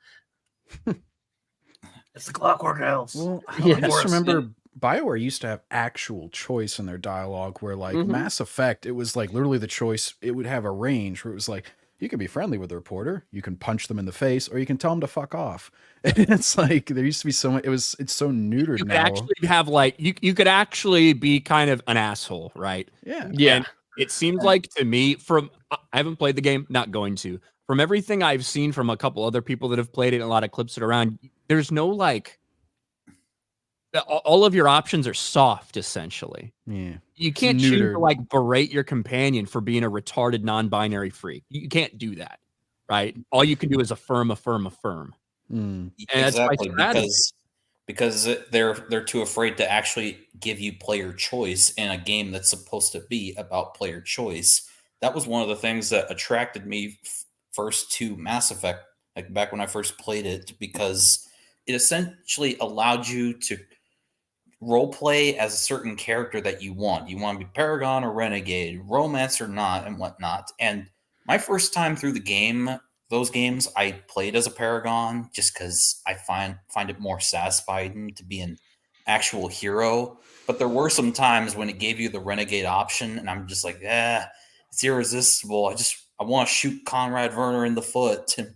It's the Clockwork Elves. Well, Yeah. I just remember BioWare used to have actual choice in their dialogue where Mass Effect, it was literally the choice. It would have a range where it was you can be friendly with the reporter, you can punch them in the face, or you can tell them to fuck off. And it's there used to be so much, it's so neutered you now. could actually have you could actually be kind of an asshole, right? Yeah. And it seems to me, I haven't played the game, not going to. From everything I've seen from a couple other people that have played it and a lot of clips that are around, there's no all of your options are soft, essentially. Yeah. You It's can't choose to neutered. like berate your companion for being a retarded non-binary freak. You can't do that, right? All you can do is affirm, affirm, affirm. Mm. And that's by Exactly, strategy. because they're too afraid to actually give you player choice in a game that's supposed to be about player choice. That was one of the things that attracted me first to Mass Effect, like back when I first played it, because it essentially allowed you to role play as a certain character that you want. You want to be Paragon or Renegade, romance or not, and whatnot. And my first time through the game, those games, I played as a Paragon just because I find it more satisfying to be an actual hero. But there were some times when it gave you the Renegade option, and I'm just like, it's irresistible. I want to shoot Conrad Werner in the foot and,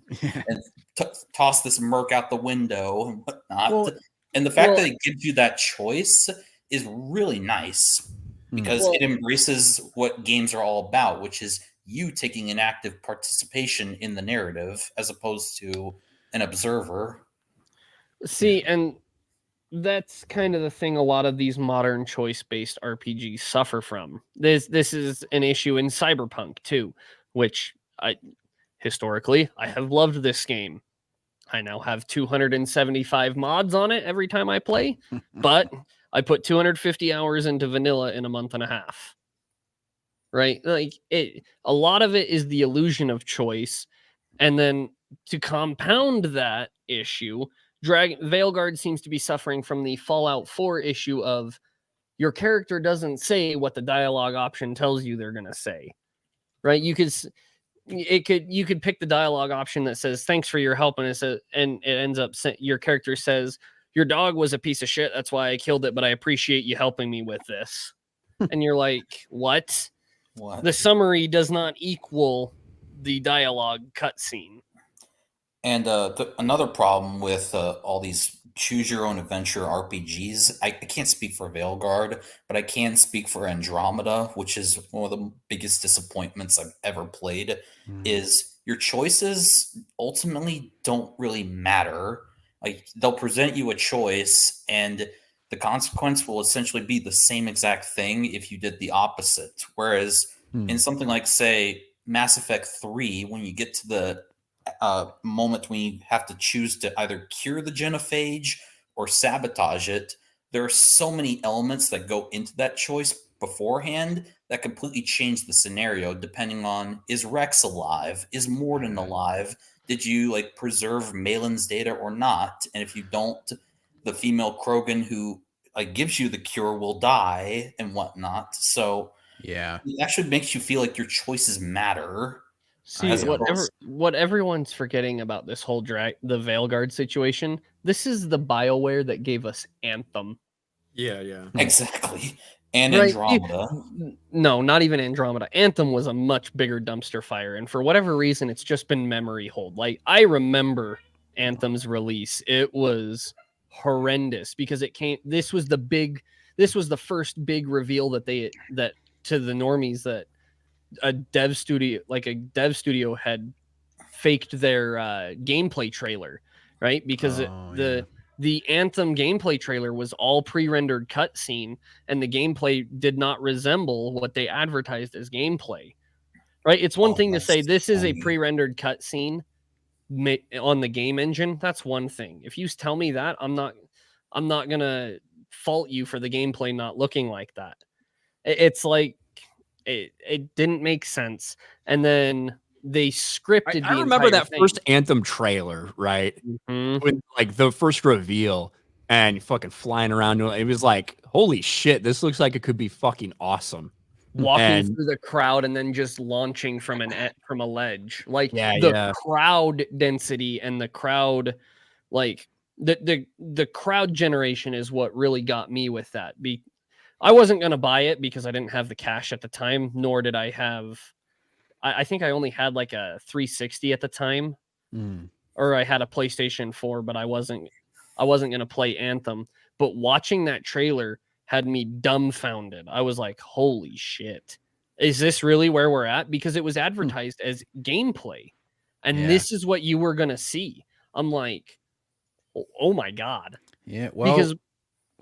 toss this merc out the window and whatnot. Well, and the fact that it gives you that choice is really nice because it embraces what games are all about, which is you taking an active participation in the narrative as opposed to an observer. See, and that's kind of the thing a lot of these modern choice-based RPGs suffer from. This is an issue in Cyberpunk too, which historically I have loved this game. I now have 275 mods on it every time I play, but I put 250 hours into vanilla in a month and a half. Right? Like a lot of it is the illusion of choice, and then to compound that issue, Veilguard seems to be suffering from the Fallout 4 issue of your character doesn't say what the dialogue option tells you they're going to say. Right? You could pick the dialogue option that says thanks for your help, and it ends up your character says your dog was a piece of shit, that's why I killed it, but I appreciate you helping me with this. And you're like, what? The summary does not equal the dialogue cutscene. And another problem with all these choose your own adventure RPGs, I can't speak for Veilguard, but I can speak for Andromeda, which is one of the biggest disappointments I've ever played, is your choices ultimately don't really matter. Like, they'll present you a choice and the consequence will essentially be the same exact thing if you did the opposite. Whereas in something like, say, Mass Effect 3, when you get to the moment when you have to choose to either cure the genophage or sabotage it, there are so many elements that go into that choice beforehand that completely change the scenario depending on, is Rex alive? Is Morden alive? Did you like preserve Malin's data or not? And if you don't, the female Krogan who like gives you the cure will die and whatnot. So yeah, it actually makes you feel like your choices matter. See, what everyone's forgetting about this whole the Veilguard situation, this is the Bioware that gave us Anthem. Yeah. Exactly. And Right? Andromeda. No, not even Andromeda. Anthem was a much bigger dumpster fire, and for whatever reason, it's just been memory hold. Like, I remember Anthem's release. It was horrendous because this was the first big reveal that to the normies that a dev studio had faked their gameplay trailer, right? Because the Anthem gameplay trailer was all pre-rendered cutscene, and the gameplay did not resemble what they advertised as gameplay. Right? It's one thing to say this is a pre-rendered cutscene on the game engine. That's one thing. If you tell me that, I'm not gonna fault you for the gameplay not looking like that. It's like it didn't make sense, and then they scripted. I remember that first Anthem trailer, right? With like the first reveal and fucking flying around. It was like, holy shit, this looks like it could be fucking awesome. Walking through the crowd and then just launching from a ledge, like the crowd density and the crowd, like the crowd generation is what really got me with that. I wasn't gonna buy it because I didn't have the cash at the time, nor did I have. I think I only had like a 360 at the time, or I had a PlayStation 4, but I wasn't gonna play Anthem. But watching that trailer had me dumbfounded. I was like, "Holy shit! Is this really where we're at?" Because it was advertised as gameplay, and this is what you were gonna see. I'm like, "Oh my god!" Yeah, well, because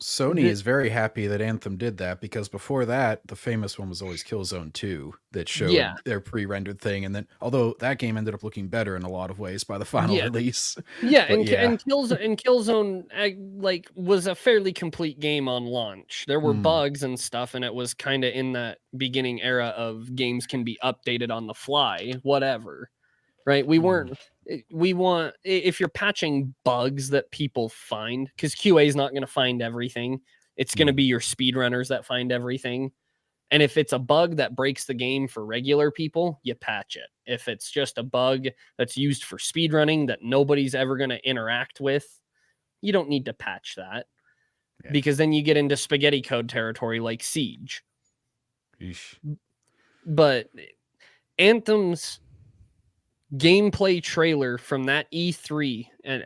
Sony is very happy that Anthem did that, because before that, the famous one was always Killzone 2 that showed their pre-rendered thing. And then, although that game ended up looking better in a lot of ways by the final release. Yeah, But and Killzone like was a fairly complete game on launch. There were bugs and stuff, and it was kind of in that beginning era of games can be updated on the fly, whatever. Right? We want if you're patching bugs that people find, because QA is not going to find everything. It's going to be your speedrunners that find everything. And if it's a bug that breaks the game for regular people, you patch it. If it's just a bug that's used for speedrunning that nobody's ever going to interact with, you don't need to patch that. Yeah. Because then you get into spaghetti code territory like Siege. Eesh. But Anthem's gameplay trailer from that E3, and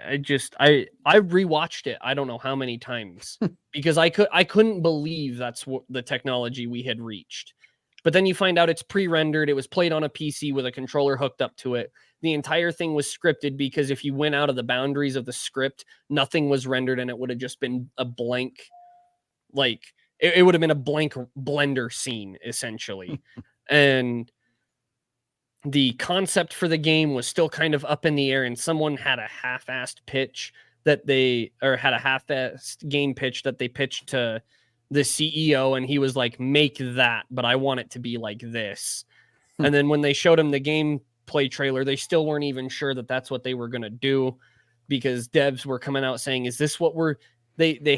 I rewatched it I don't know how many times because I couldn't believe that's what the technology we had reached. But then you find out it's pre-rendered, it was played on a PC with a controller hooked up to it. The entire thing was scripted, because if you went out of the boundaries of the script, nothing was rendered, and it would have just been a blank, like it would have been a blank Blender scene essentially. And the concept for the game was still kind of up in the air, and someone had a half-assed pitch had a half-assed game pitch that they pitched to the CEO, and he was like, make that, but I want it to be like this. And then when they showed him the gameplay trailer, they still weren't even sure that that's what they were going to do, because devs were coming out saying, is this what they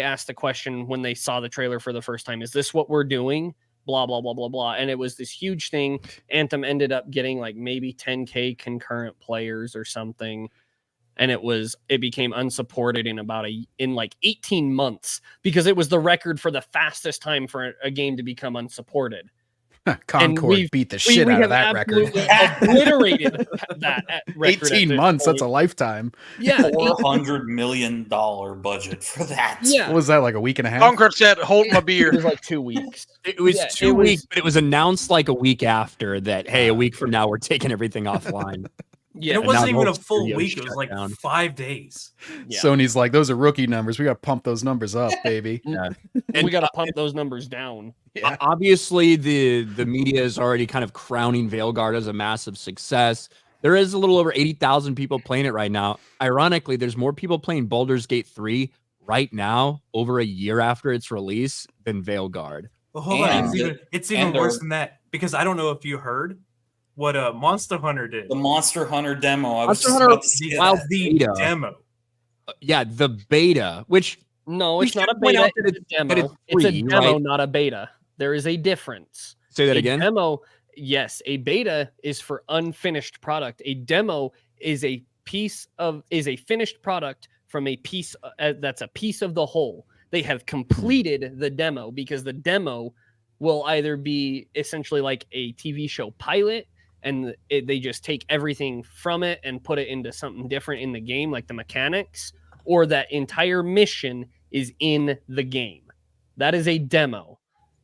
asked the question when they saw the trailer for the first time, is this what we're doing? Blah, blah, blah, blah, blah. And it was this huge thing. Anthem ended up getting like maybe 10K concurrent players or something. And it became unsupported in like 18 months, because it was the record for the fastest time for a game to become unsupported. Concord beat the shit out of that record. Obliterated that record. 18 months, that's a lifetime. Yeah. $400 million budget for that. Yeah. What was that, like a week and a half? Concord said, hold my beer. It was like 2 weeks. It was 2 weeks, but it was announced like a week after that, hey, a week from now, we're taking everything offline. Yeah, and it wasn't even a full week. It was like 5 days. Yeah. Sony's like, those are rookie numbers. We got to pump those numbers up, baby. Yeah. And we got to pump those numbers down. Yeah. Obviously, the media is already kind of crowning Veilguard as a massive success. There is a little over 80,000 people playing it right now. Ironically, there's more people playing Baldur's Gate 3 right now, over a year after its release, than Veilguard. Well, hold on. It's even worse than that, because I don't know if you heard what Monster Hunter did. The Monster Hunter demo. The demo. Yeah, the beta, which... No, it's not a beta. It's a demo. It's a demo, not a beta. There is a difference. Say that again? Demo, yes. A beta is for unfinished product. A demo is a finished product from a piece that's a piece of the whole. They have completed the demo, because the demo will either be essentially like a TV show pilot, and they just take everything from it and put it into something different in the game, like the mechanics, or that entire mission is in the game. That is a demo.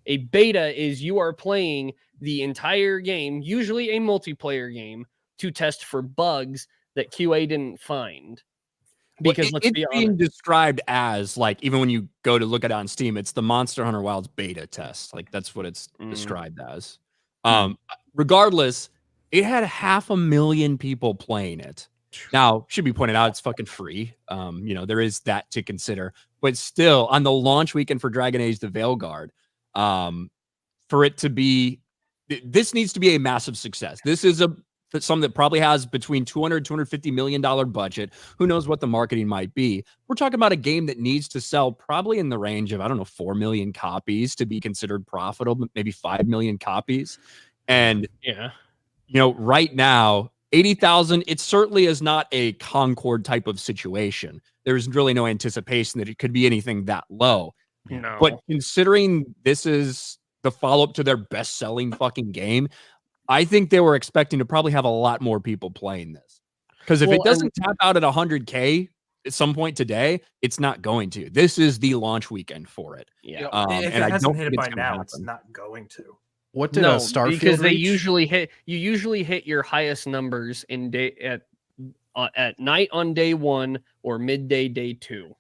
A beta is you are playing the entire game, usually a multiplayer game, to test for bugs that QA didn't find. Because let's be honest, being described as, like, even when you go to look at it on Steam, it's the Monster Hunter Wilds beta test. Like, that's what it's described as. Regardless, it had 500,000 people playing it. Now, should be pointed out, it's fucking free. There is that to consider. But still, on the launch weekend for Dragon Age: The Veilguard, for it to be, this needs to be a massive success. This is something that probably has between $200-250 million budget. Who knows what the marketing might be? We're talking about a game that needs to sell probably in the range of, 4 million copies to be considered profitable, maybe 5 million copies. And right now, 80,000, it certainly is not a Concord type of situation. There's really no anticipation that it could be anything that low. No. But considering this is the follow-up to their best-selling fucking game, I think they were expecting to probably have a lot more people playing this. Because if it doesn't tap out at 100K at some point today, it's not going to. This is the launch weekend for it. Yeah. If it hasn't hit it by now, it's not going to. What did Starfield because they reach? usually hit your highest numbers in at night on day 1 or midday day 2.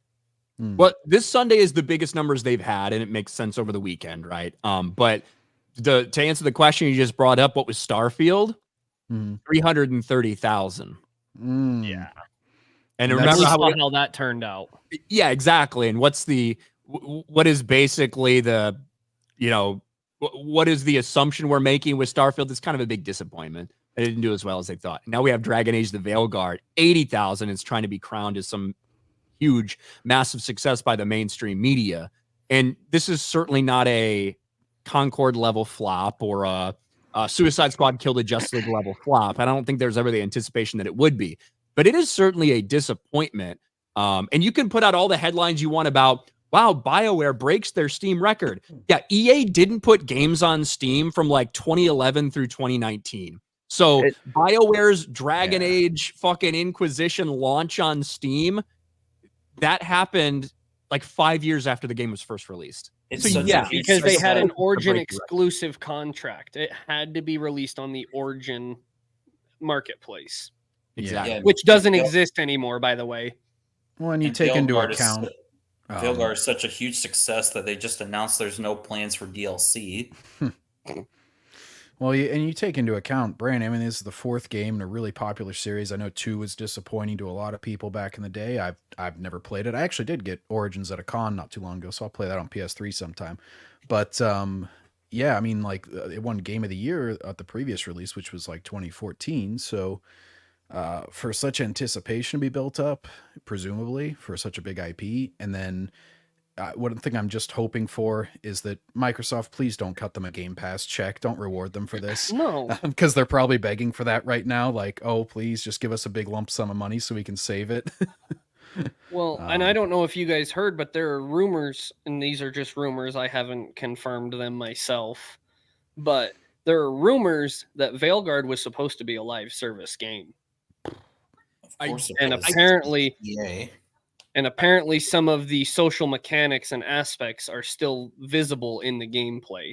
Well, this Sunday is the biggest numbers they've had, and it makes sense over the weekend, right? But to answer the question you just brought up, what was Starfield? 330,000. Yeah. And And remember We how saw that turned out. yeah, exactly. And what is basically the, what is the assumption we're making with Starfield? It's kind of a big disappointment. They didn't do as well as they thought. Now we have Dragon Age: The Veilguard, 80,000. It's trying to be crowned as some huge, massive success by the mainstream media. And this is certainly not a Concord level flop or a Suicide Squad Killed a Justice League level flop. I don't think there's ever the anticipation that it would be, but it is certainly a disappointment. And you can put out all the headlines you want about, wow, BioWare breaks their Steam record. Yeah, EA didn't put games on Steam from like 2011 through 2019. So BioWare's Dragon Age fucking Inquisition launch on Steam, that happened like 5 years after the game was first released. Because they had an Origin exclusive contract. It had to be released on the Origin marketplace. Exactly. Yeah. Which doesn't exist anymore, by the way. Well, and you take into account Veilguard is such a huge success that they just announced there's no plans for DLC. Well, and you take into account, Brand, I mean, this is the fourth game in a really popular series. I know 2 was disappointing to a lot of people back in the day. I've never played it. I actually did get Origins at a con not too long ago, so I'll play that on PS3 sometime. But yeah, I mean, like, it won Game of the Year at the previous release, which was like 2014. So for such anticipation to be built up, presumably for such a big IP, and then one thing I'm just hoping for is that Microsoft, please don't cut them a Game Pass check. Don't reward them for this. No. Because they're probably begging for that right now. Like, oh, please just give us a big lump sum of money so we can save it. Well, and I don't know if you guys heard, but there are rumors, and these are just rumors. I haven't confirmed them myself. But there are rumors that Veilguard was supposed to be a live service game. And apparently... And apparently some of the social mechanics and aspects are still visible in the gameplay.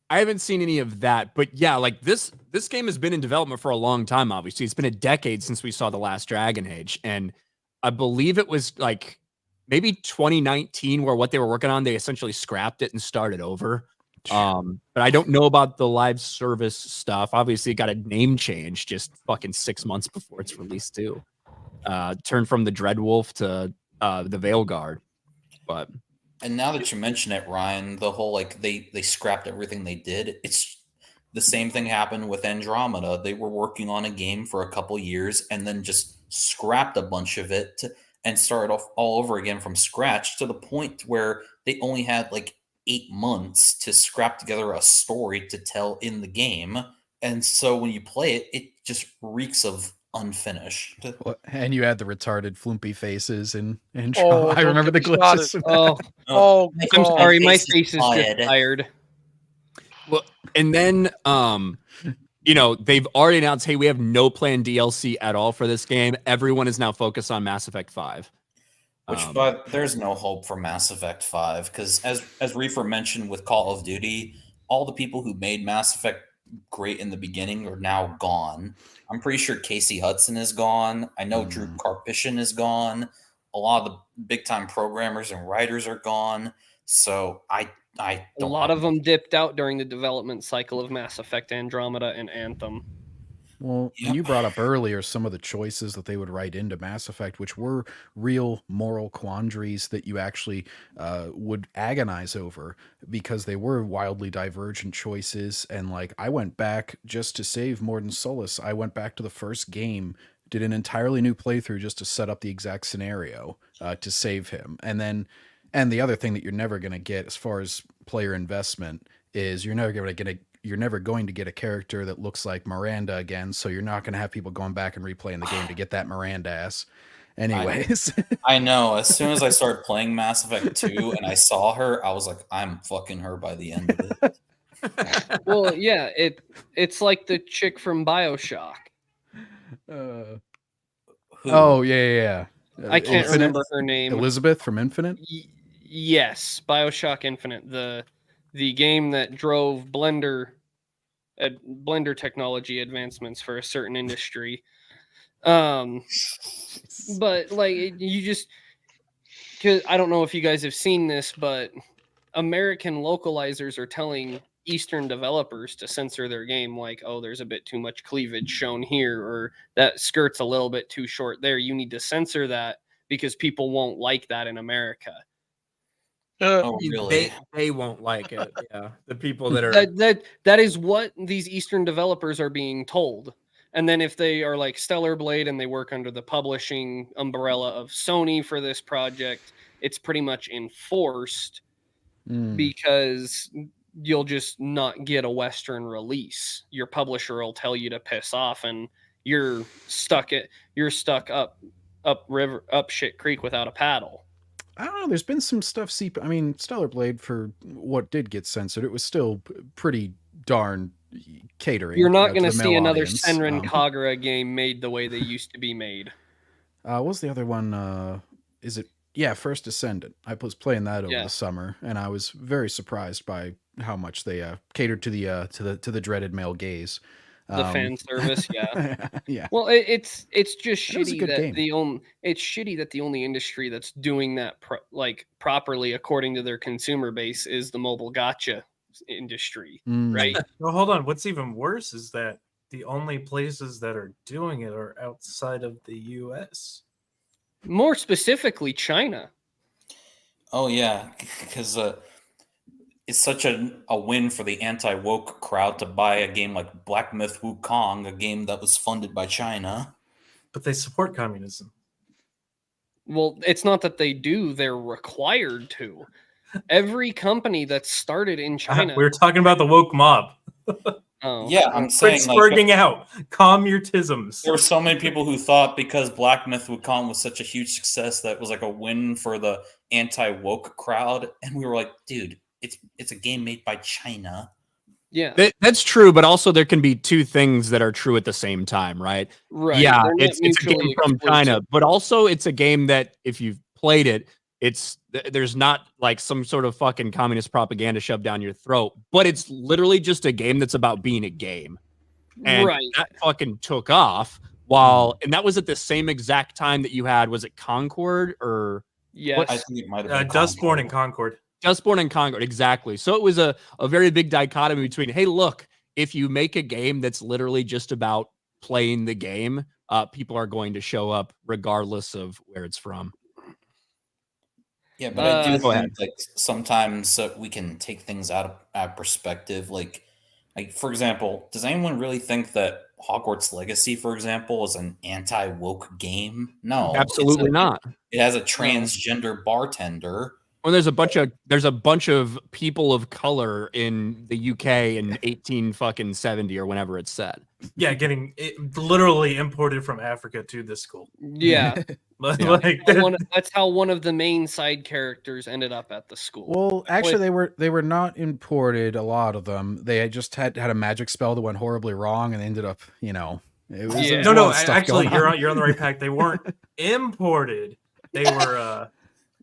I haven't seen any of that, but yeah, like this game has been in development for a long time, obviously. It's been a decade since we saw the last Dragon Age, and I believe it was like maybe 2019 where what they were working on, they essentially scrapped it and started over. But I don't know about the live service stuff. Obviously, it got a name change just fucking 6 months before it's released too. Turned from the Dreadwolf to the Veilguard. But and now that you mention it, Ryan, the whole like they scrapped everything they did. It's the same thing happened with Andromeda. They were working on a game for a couple years and then just scrapped a bunch of it and started off all over again from scratch, to the point where they only had like 8 months to scrap together a story to tell in the game. And so when you play it, it just reeks of unfinished. And you had the retarded flumpy faces and Oh, I remember the glitches. I'm sorry, my face is just tired. Well, and then they've already announced, hey, we have no planned DLC at all for this game. Everyone is now focused on Mass Effect 5. But there's no hope for Mass Effect 5, because as Reefer mentioned with Call of Duty, all the people who made Mass Effect great in the beginning are now gone. I'm pretty sure Casey Hudson is gone. I know Drew Karpyshyn is gone. A lot of the big time programmers and writers are gone. So I don't. A lot of them dipped out during the development cycle of Mass Effect Andromeda and Anthem. Well, you brought up earlier some of the choices that they would write into Mass Effect, which were real moral quandaries that you actually would agonize over, because they were wildly divergent choices. And like, I went back just to save Mordin Solus. I went back to the first game, did an entirely new playthrough just to set up the exact scenario to save him. And the other thing that you're never going to get as far as player investment is you're never going to get a character that looks like Miranda again, so you're not going to have people going back and replaying the game to get that Miranda ass. Anyways. I know. As soon as I started playing Mass Effect 2 and I saw her, I was like, I'm fucking her by the end of it. Well, yeah, it's like the chick from BioShock. Oh, yeah. I can't remember her name. Elizabeth from Infinite? Yes, BioShock Infinite, the game that drove Blender technology advancements for a certain industry. But like, I don't know if you guys have seen this, but American localizers are telling Eastern developers to censor their game, like, oh, there's a bit too much cleavage shown here, or that skirt's a little bit too short there. You need to censor that because people won't like that in America. Oh, really? They won't like it. Yeah, the people that are That is what these Eastern developers are being told. And then if they are like Stellar Blade and they work under the publishing umbrella of Sony for this project, it's pretty much enforced because you'll just not get a Western release. Your publisher will tell you to piss off, and you're stuck up shit creek without a paddle. I don't know. There's been some stuff. I mean, Stellar Blade, for what did get censored, it was still pretty darn catering. You're not to going to the see male another audience. Senran Kagura game made the way they used to be made. What was the other one? Is it? Yeah, First Descendant. I was playing that over the summer, and I was very surprised by how much they catered to the dreaded male gaze. The fan service, yeah. Yeah. Well, it's just shitty that it's shitty that the only industry that's doing that properly according to their consumer base is the mobile gacha industry, right? Well, hold on. What's even worse is that the only places that are doing it are outside of the U.S. More specifically, China. Oh yeah, because it's such a win for the anti-woke crowd to buy a game like Black Myth Wukong, a game that was funded by China. But they support communism. Well, it's not that they do, they're required to. Every company that's started in China... We're talking about the woke mob. Yeah, I'm saying spreading out. Calm your tisms. There were so many people who thought because Black Myth Wukong was such a huge success that it was like a win for the anti-woke crowd. And we were like, dude, it's a game made by China. Yeah, that's true, but also there can be two things that are true at the same time, right? Right. Yeah, it's a game from China, but also it's a game that if you've played it, there's not like some sort of fucking communist propaganda shoved down your throat, but it's literally just a game that's about being a game. And that fucking took off and that was at the same exact time that you had, was it Concord or yes, I think it might have been Dustborn and Concord. Dustborn and Concord, exactly. So it was a very big dichotomy between, hey, look, if you make a game that's literally just about playing the game, people are going to show up regardless of where it's from. Yeah, but I do think like sometimes we can take things out of perspective. Like, for example, does anyone really think that Hogwarts Legacy, for example, is an anti-woke game? No, absolutely not. It has a transgender bartender. Well, there's a bunch of people of color in the UK in 1870 or whenever it's set. Yeah, getting literally imported from Africa to this school. Yeah. That's how one of the main side characters ended up at the school. Well, actually, they were not imported. A lot of them, they just had a magic spell that went horribly wrong and ended up, it was no. Actually, you're on the right pack. They weren't imported. They were.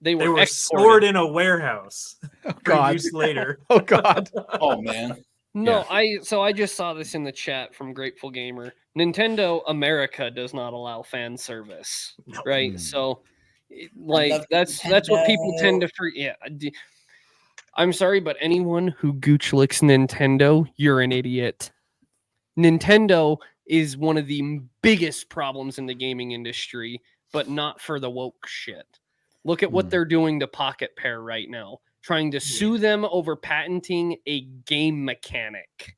They were stored in a warehouse. Oh God! Use later. Oh God! Oh man. No, I just saw this in the chat from Grateful Gamer. Nintendo America does not allow fan service, right? So, that's what people tend to forget. Yeah, I'm sorry, but anyone who gooch licks Nintendo, you're an idiot. Nintendo is one of the biggest problems in the gaming industry, but not for the woke shit. Look at what they're doing to Pocket Pair right now, trying to sue them over patenting a game mechanic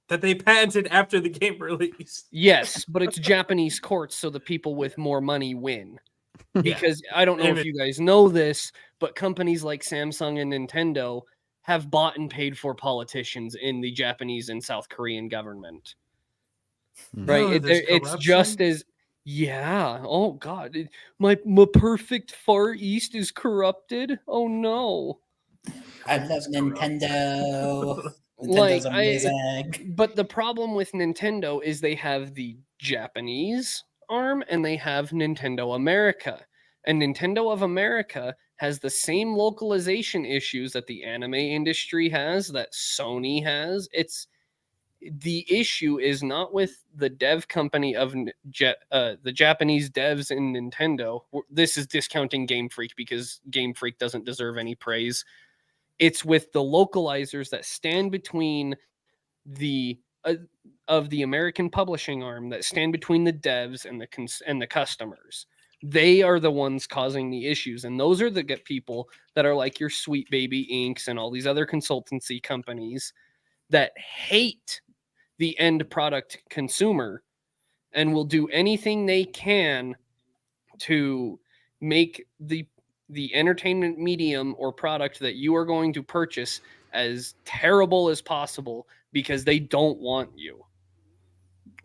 that they patented after the game release. Yes, but it's Japanese courts, so the people with more money win. Because I don't know if you guys know this, but companies like Samsung and Nintendo have bought and paid for politicians in the Japanese and South Korean government. Right? It's just as... Yeah. Oh God. My perfect Far East is corrupted. Oh no. I love Nintendo. Nintendo's amazing. But the problem with Nintendo is they have the Japanese arm and they have Nintendo America. And Nintendo of America has the same localization issues that the anime industry has, that Sony has. the issue is not with the dev company of the Japanese devs in Nintendo. This is discounting Game Freak because Game Freak doesn't deserve any praise. It's with the localizers that stand between the of the American publishing arm, that stand between the devs and the customers. They are the ones causing the issues, and those are the people that are like your Sweet Baby Inks and all these other consultancy companies that hate the end product consumer and will do anything they can to make the entertainment medium or product that you are going to purchase as terrible as possible because they don't want you.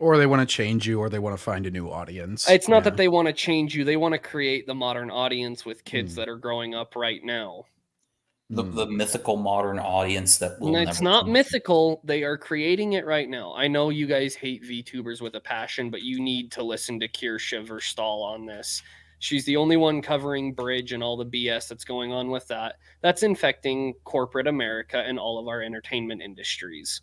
Or they want to change you, or they want to find a new audience. It's not that they want to change you. They want to create the modern audience with kids that are growing up right now. The mythical modern audience that will It's never not come. mythical. They are creating it right now. I know you guys hate VTubers with a passion, but you need to listen to Kirsche Verstahl on this. She's the only one covering Bridge and all the BS that's going on with that. That's infecting corporate America and all of our entertainment industries.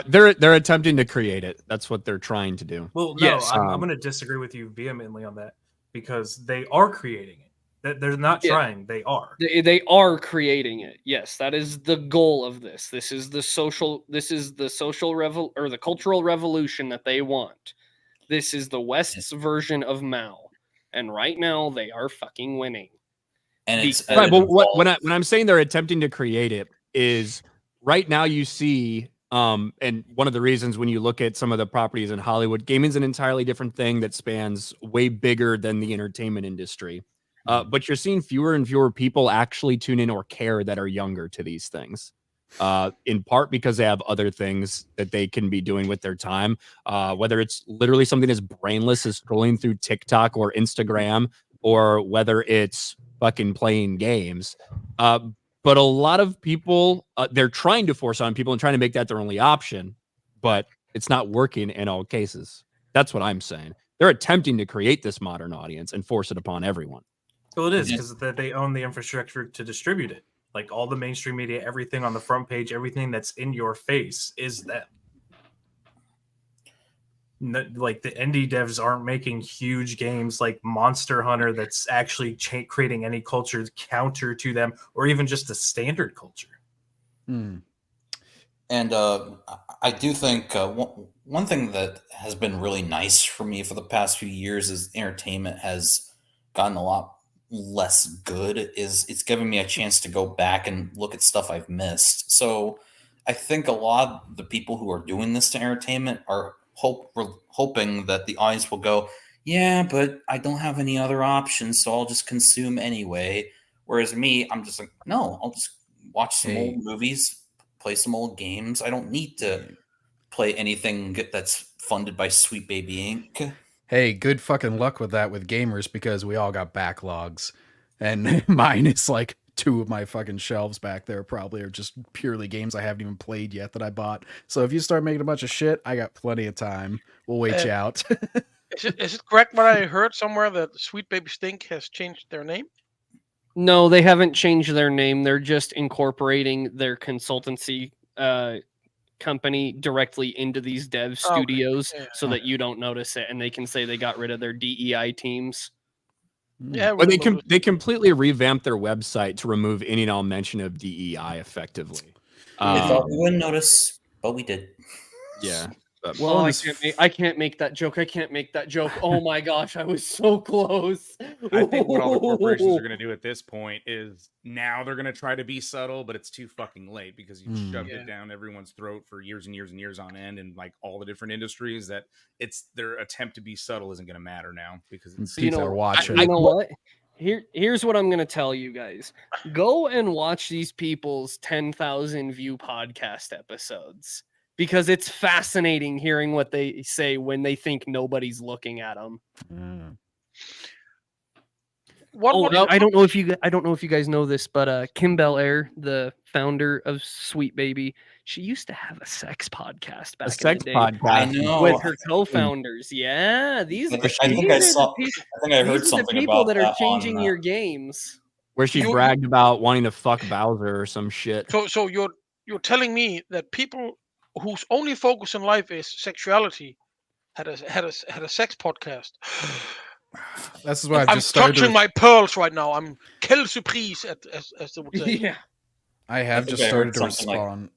They're attempting to create it. That's what they're trying to do. Well, no, Yes. I'm going to disagree with you vehemently on that because they are creating it. They're not trying. They are. They are creating it. Yes, that is the goal of this. This is the social or the cultural revolution that they want. This is the West's version of Mao. And right now they are fucking winning. And it's Right, but when I'm saying they're attempting to create it is right now you see and one of the reasons when you look at some of the properties in Hollywood, gaming's an entirely different thing that spans way bigger than the entertainment industry. But you're seeing fewer and fewer people actually tune in or care that are younger to these things. In part because they have other things that they can be doing with their time, whether it's literally something as brainless as scrolling through TikTok or Instagram, or whether it's fucking playing games. But a lot of people, they're trying to force on people and trying to make that their only option, but it's not working in all cases. That's what I'm saying. They're attempting to create this modern audience and force it upon everyone. Well, it is because they own the infrastructure to distribute it. Like all the mainstream media, everything on the front page, everything that's in your face is them. Like the indie devs aren't making huge games like Monster Hunter that's actually creating any culture counter to them, or even just a standard culture. And I do think one thing that has been really nice for me for the past few years is entertainment has gotten a lot less good. It's given me a chance to go back and look at stuff I've missed. So I think a lot of the people who are doing this to entertainment are hoping that the audience will go, yeah, but I don't have any other options, so I'll just consume anyway. Whereas me, I'm just like, no, I'll just watch some old movies, play some old games. I don't need to play anything that's funded by Sweet Baby Ink. Hey, good fucking luck with that with gamers because we all got backlogs. And mine is like 2 of my fucking shelves back there probably are just purely games I haven't even played yet that I bought. So if you start making a bunch of shit, I got plenty of time. We'll wait you out. Is it correct what I heard somewhere that Sweet Baby Stink has changed their name? No, they haven't changed their name. They're just incorporating their consultancy company directly into these dev studios so that you don't notice it, and they can say they got rid of their DEI teams. Yeah, Or they completely revamped their website to remove any and all mention of DEI effectively. I thought we wouldn't notice, but we did. Yeah. Well, I can't make that joke. Oh my gosh, I was so close. I think what all the corporations are going to do at this point is now they're going to try to be subtle, but it's too fucking late because you've shoved it down everyone's throat for years and years and years on end, and like all the different industries that it's their attempt to be subtle isn't going to matter now because it's, people are watching. You know what? Here's what I'm going to tell you guys. Go and watch these people's 10,000 view podcast episodes. Because it's fascinating hearing what they say when they think nobody's looking at them. I don't know if you guys know this, but Kim Bel-Air, the founder of Sweet Baby, she used to have a sex podcast back in the day. I know. With her co-founders. Yeah, these I think I heard something people about that are changing your games. Where she bragged about wanting to fuck Bowser or some shit. So you're telling me that people whose only focus in life is sexuality had a sex podcast. This is why I've I'm just started. touching my pearls right now. I'm quelle surprise, as they would say. Yeah. I have think just I heard started to something like- respond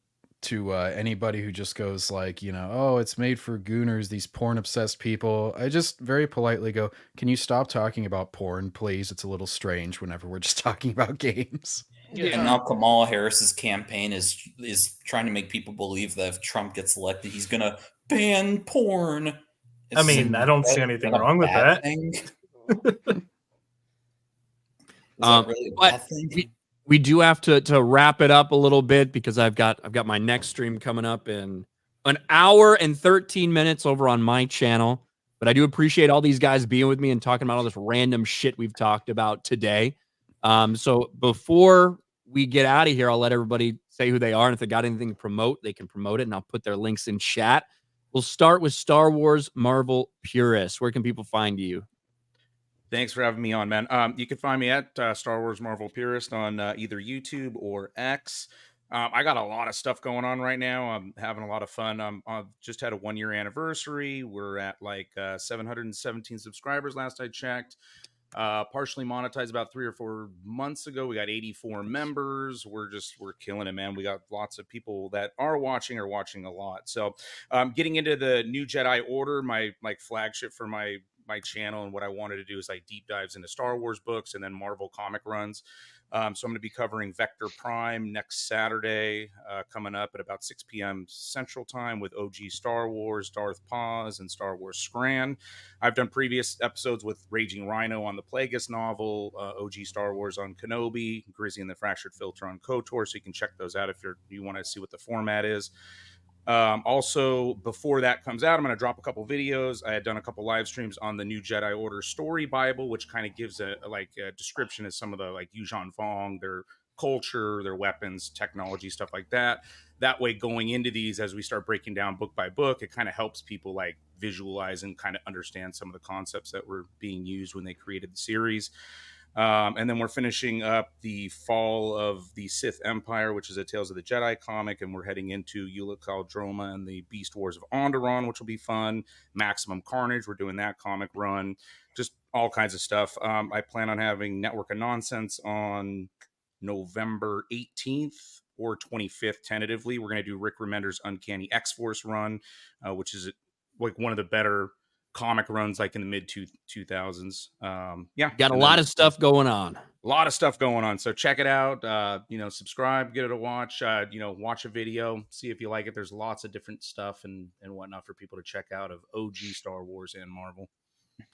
to anybody who just goes like, oh, it's made for gooners, these porn obsessed people. I just very politely go, can you stop talking about porn, please? It's a little strange whenever we're just talking about games. And now Kamala Harris's campaign is trying to make people believe that if Trump gets elected, he's gonna ban porn. I mean, I don't see anything wrong with that. Is that really a bad thing? We do have to wrap it up a little bit because I've got my next stream coming up in an hour and 13 minutes over on my channel. But I do appreciate all these guys being with me and talking about all this random shit we've talked about today. So before we get out of here, I'll let everybody say who they are. And if they got anything to promote, they can promote it. And I'll put their links in chat. We'll start with Star Wars Marvel Purists. Where can people find you? Thanks for having me on, man. You can find me at Star Wars Marvel Purist on either YouTube or X. I got a lot of stuff going on right now. I'm having a lot of fun. I've just had a 1-year anniversary. We're at like 717 subscribers last I checked. Partially monetized about 3 or 4 months ago. We got 84 members. We're killing it, man. We got lots of people that are watching a lot. So getting into the new Jedi Order, my flagship for my channel, and what I wanted to do is like deep dives into Star Wars books and then Marvel comic runs. So I'm going to be covering Vector Prime next Saturday, coming up at about 6 p.m. Central Time with OG Star Wars, Darth Paz, and Star Wars Scran. I've done previous episodes with Raging Rhino on the Plagueis novel, OG Star Wars on Kenobi, Grizzy and the Fractured Filter on KOTOR, so you can check those out if you want to see what the format is. Also, before that comes out, I'm going to drop a couple videos. I had done a couple live streams on the new Jedi Order story Bible, which kind of gives a description of some of the like Yuuzhan Vong, their culture, their weapons, technology, stuff like that. That way, going into these, as we start breaking down book by book, it kind of helps people like visualize and kind of understand some of the concepts that were being used when they created the series. And then we're finishing up the Fall of the Sith Empire, which is a Tales of the Jedi comic, and we're heading into Eula Kaldroma and the Beast Wars of Onderon, which will be fun. Maximum Carnage, we're doing that comic run. Just all kinds of stuff. I plan on having Network of Nonsense on November 18th or 25th, tentatively. We're going to do Rick Remender's Uncanny X-Force run, which is like one of the better comic runs like in the mid 2000s. Got a lot of stuff going on. So check it out. Subscribe, get it a watch. Watch a video, see if you like it. There's lots of different stuff and whatnot for people to check out of OG Star Wars and Marvel.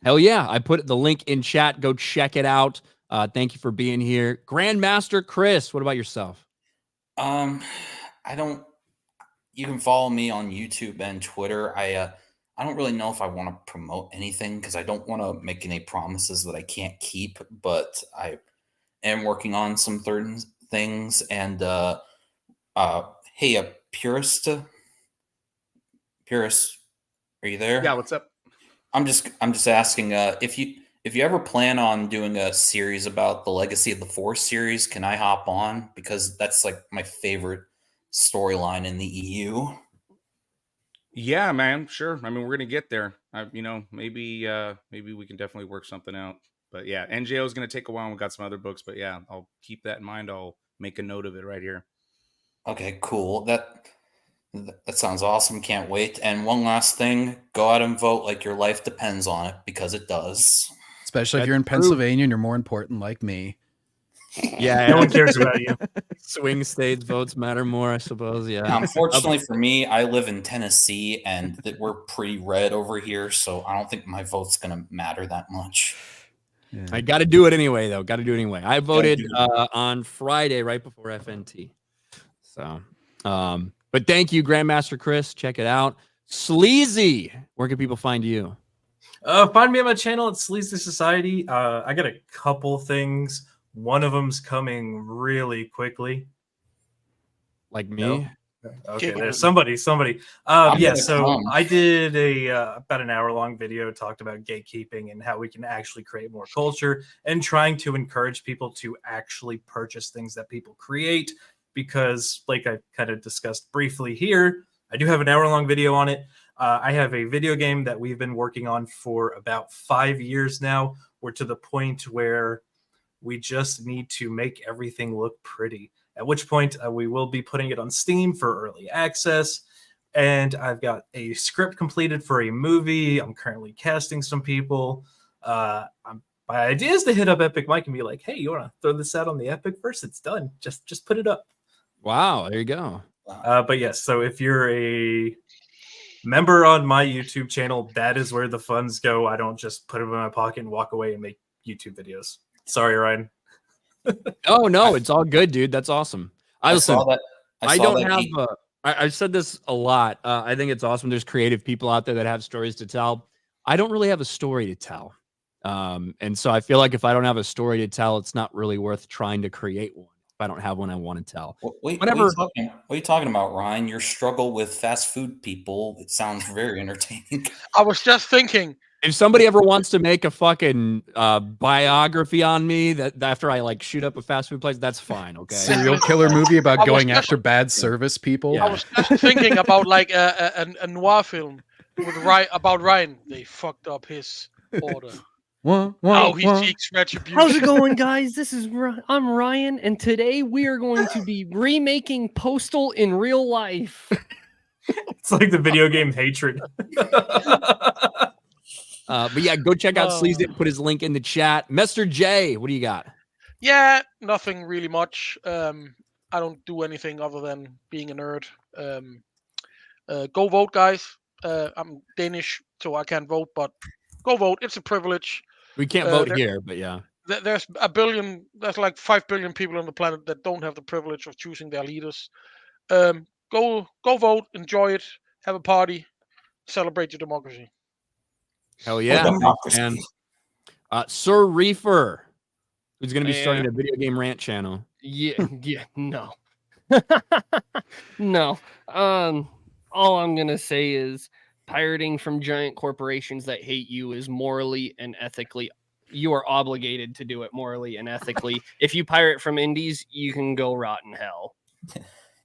Hell yeah. I put the link in chat. Go check it out. Thank you for being here. Grandmaster Chris, what about yourself? You can follow me on YouTube and Twitter. I don't really know if I want to promote anything because I don't want to make any promises that I can't keep, but I am working on some certain things. And hey, Purist, are you there? Yeah, what's up? I'm just asking if you ever plan on doing a series about the Legacy of the Force series, can I hop on? Because that's like my favorite storyline in the EU. Yeah, man, sure. I mean, we're gonna get there. Maybe we can definitely work something out. But yeah, NJO is gonna take a while. We've got some other books, but yeah, I'll keep that in mind. I'll make a note of it right here. Okay, cool. That sounds awesome. Can't wait. And one last thing, go out and vote like your life depends on it, because it does. Especially if you're in Pennsylvania and you're more important like me. Yeah, No one cares about you. Swing states votes matter more, I suppose. Yeah. Unfortunately for me, I live in Tennessee and we're pretty red over here, so I don't think my vote's gonna matter that much. Yeah. I got to do it anyway, though. Got to do it anyway. I voted on Friday right before FNT. So, but thank you, Grandmaster Chris. Check it out. Sleazy, where can people find you? Find me on my channel at Sleazy Society. I got a couple things. One of them's coming really quickly. Like me? No? Okay, there's somebody. So I did about an hour-long video, talked about gatekeeping and how we can actually create more culture and trying to encourage people to actually purchase things that people create. Because, like I kind of discussed briefly here, I do have an hour-long video on it. I have a video game that we've been working on for about 5 years now. We're to the point where we just need to make everything look pretty, at which point we will be putting it on Steam for early access. And I've got a script completed for a movie. I'm currently casting some people. My idea is to hit up Epic Mike and be like, hey, you want to throw this out on the Epic first? It's done. Just put it up. Wow, there you go. But yes, so if you're a member on my YouTube channel, that is where the funds go. I don't just put them in my pocket and walk away and make YouTube videos. Sorry, Ryan. Oh no, it's all good, dude. That's awesome. I saw that. I don't have. I've said this a lot. I think it's awesome. There's creative people out there that have stories to tell. I don't really have a story to tell, and so I feel like if I don't have a story to tell, it's not really worth trying to create one. If I don't have one I want to tell. What are you talking about, Ryan? Your struggle with fast food people. It sounds very entertaining. I was just thinking. If somebody ever wants to make a fucking biography on me that after I like shoot up a fast food place, that's fine. Okay. Serial killer movie about going after bad service people. I was just thinking about like a noir film with about Ryan. They fucked up his order. He seeks retribution. How's it going, guys? I'm Ryan, and today we are going to be remaking Postal in real life. It's like the video game Hatred. But yeah, go check out Sleazy. Put his link in the chat. Mr. J, what do you got? Yeah, nothing really much. I don't do anything other than being a nerd. Go vote, guys. I'm Danish, so I can't vote, but go vote. It's a privilege. We can't vote here, but yeah. There's like 5 billion people on the planet that don't have the privilege of choosing their leaders. Go vote, enjoy it, have a party, celebrate your democracy. Hell yeah. And Sir Reefer, who's going to be starting a video game rant channel. No. No. All I'm going to say is pirating from giant corporations that hate you is morally and ethically. You are obligated to do it morally and ethically. If you pirate from indies, you can go rot in hell.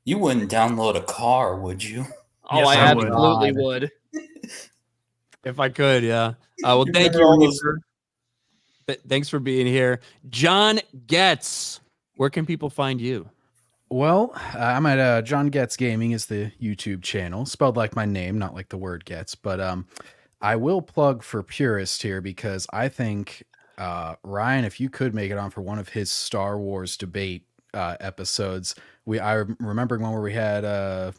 You wouldn't download a car, would you? Oh, yes, I absolutely would. If I could, yeah. Well, thank you, Reefer. Thanks for being here. John Getz, where can people find you? Well, I'm at John Getz Gaming is the YouTube channel, spelled like my name, not like the word gets. But I will plug for Purist here because I think, Ryan, if you could make it on for one of his Star Wars debate episodes, I remember one where we had,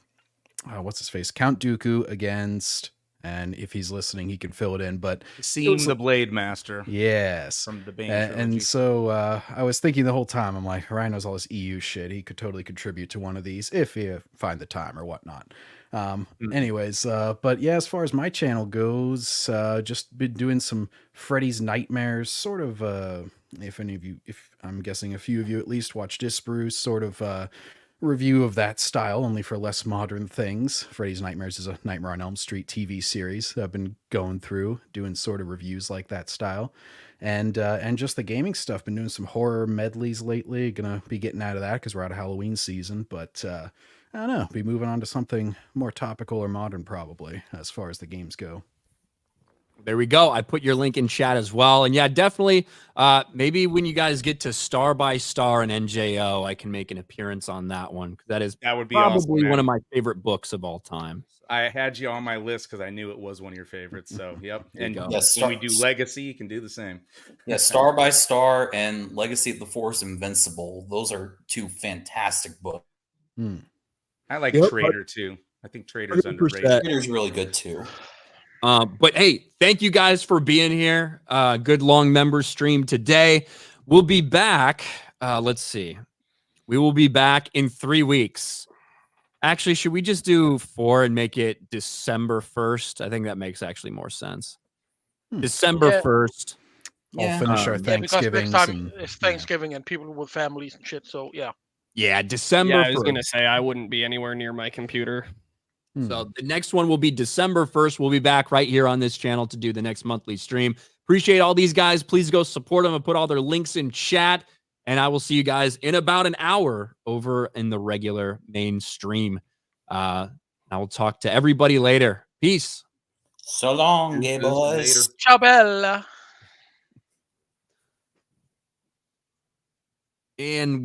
what's his face? Count Dooku against... And if he's listening, he can fill it in. But Seeing the Blade Master. Yes. From the Bane and so I was thinking the whole time, I'm like, Ryan knows all this EU shit. He could totally contribute to one of these if you find the time or whatnot. Anyways, but yeah, as far as my channel goes, just been doing some Freddy's Nightmares, sort of, if I'm guessing a few of you at least watch Disbrew, sort of, review of that style, only for less modern things. Freddy's Nightmares is a Nightmare on Elm Street TV series that I've been going through, doing sort of reviews like that style. And just the gaming stuff. Been doing some horror medleys lately. Gonna be getting out of that because we're out of Halloween season. But I don't know. Be moving on to something more topical or modern probably as far as the games go. There we go. I put your link in chat as well. And yeah, definitely, maybe when you guys get to Star by Star and NJO, I can make an appearance on that one. That would be probably awesome, one of my favorite books of all time. I had you on my list because I knew it was one of your favorites. So, yep. And yes, when we do Legacy, you can do the same. Yeah, Star by Star and Legacy of the Force Invincible. Those are two fantastic books. I like Trader, too. I think Trader's underrated. Trader's really good, too. But hey, thank you guys for being here. Good long member stream today. We'll be back. Let's see. We will be back in 3 weeks. Actually, should we just do 4 and make it December 1st? I think that makes actually more sense. December 1st. We'll finish our Thanksgiving. Because next time it's Thanksgiving and people with families and shit. So yeah. Yeah, December 1st. I was gonna say I wouldn't be anywhere near my computer. So the next one will be December 1st. We'll be back right here on this channel to do the next monthly stream. Appreciate all these guys. Please go support them and put all their links in chat. And I will see you guys in about an hour over in the regular main stream. I will talk to everybody later. Peace. So long, gay Deuces, boys. later. Ciao bella. And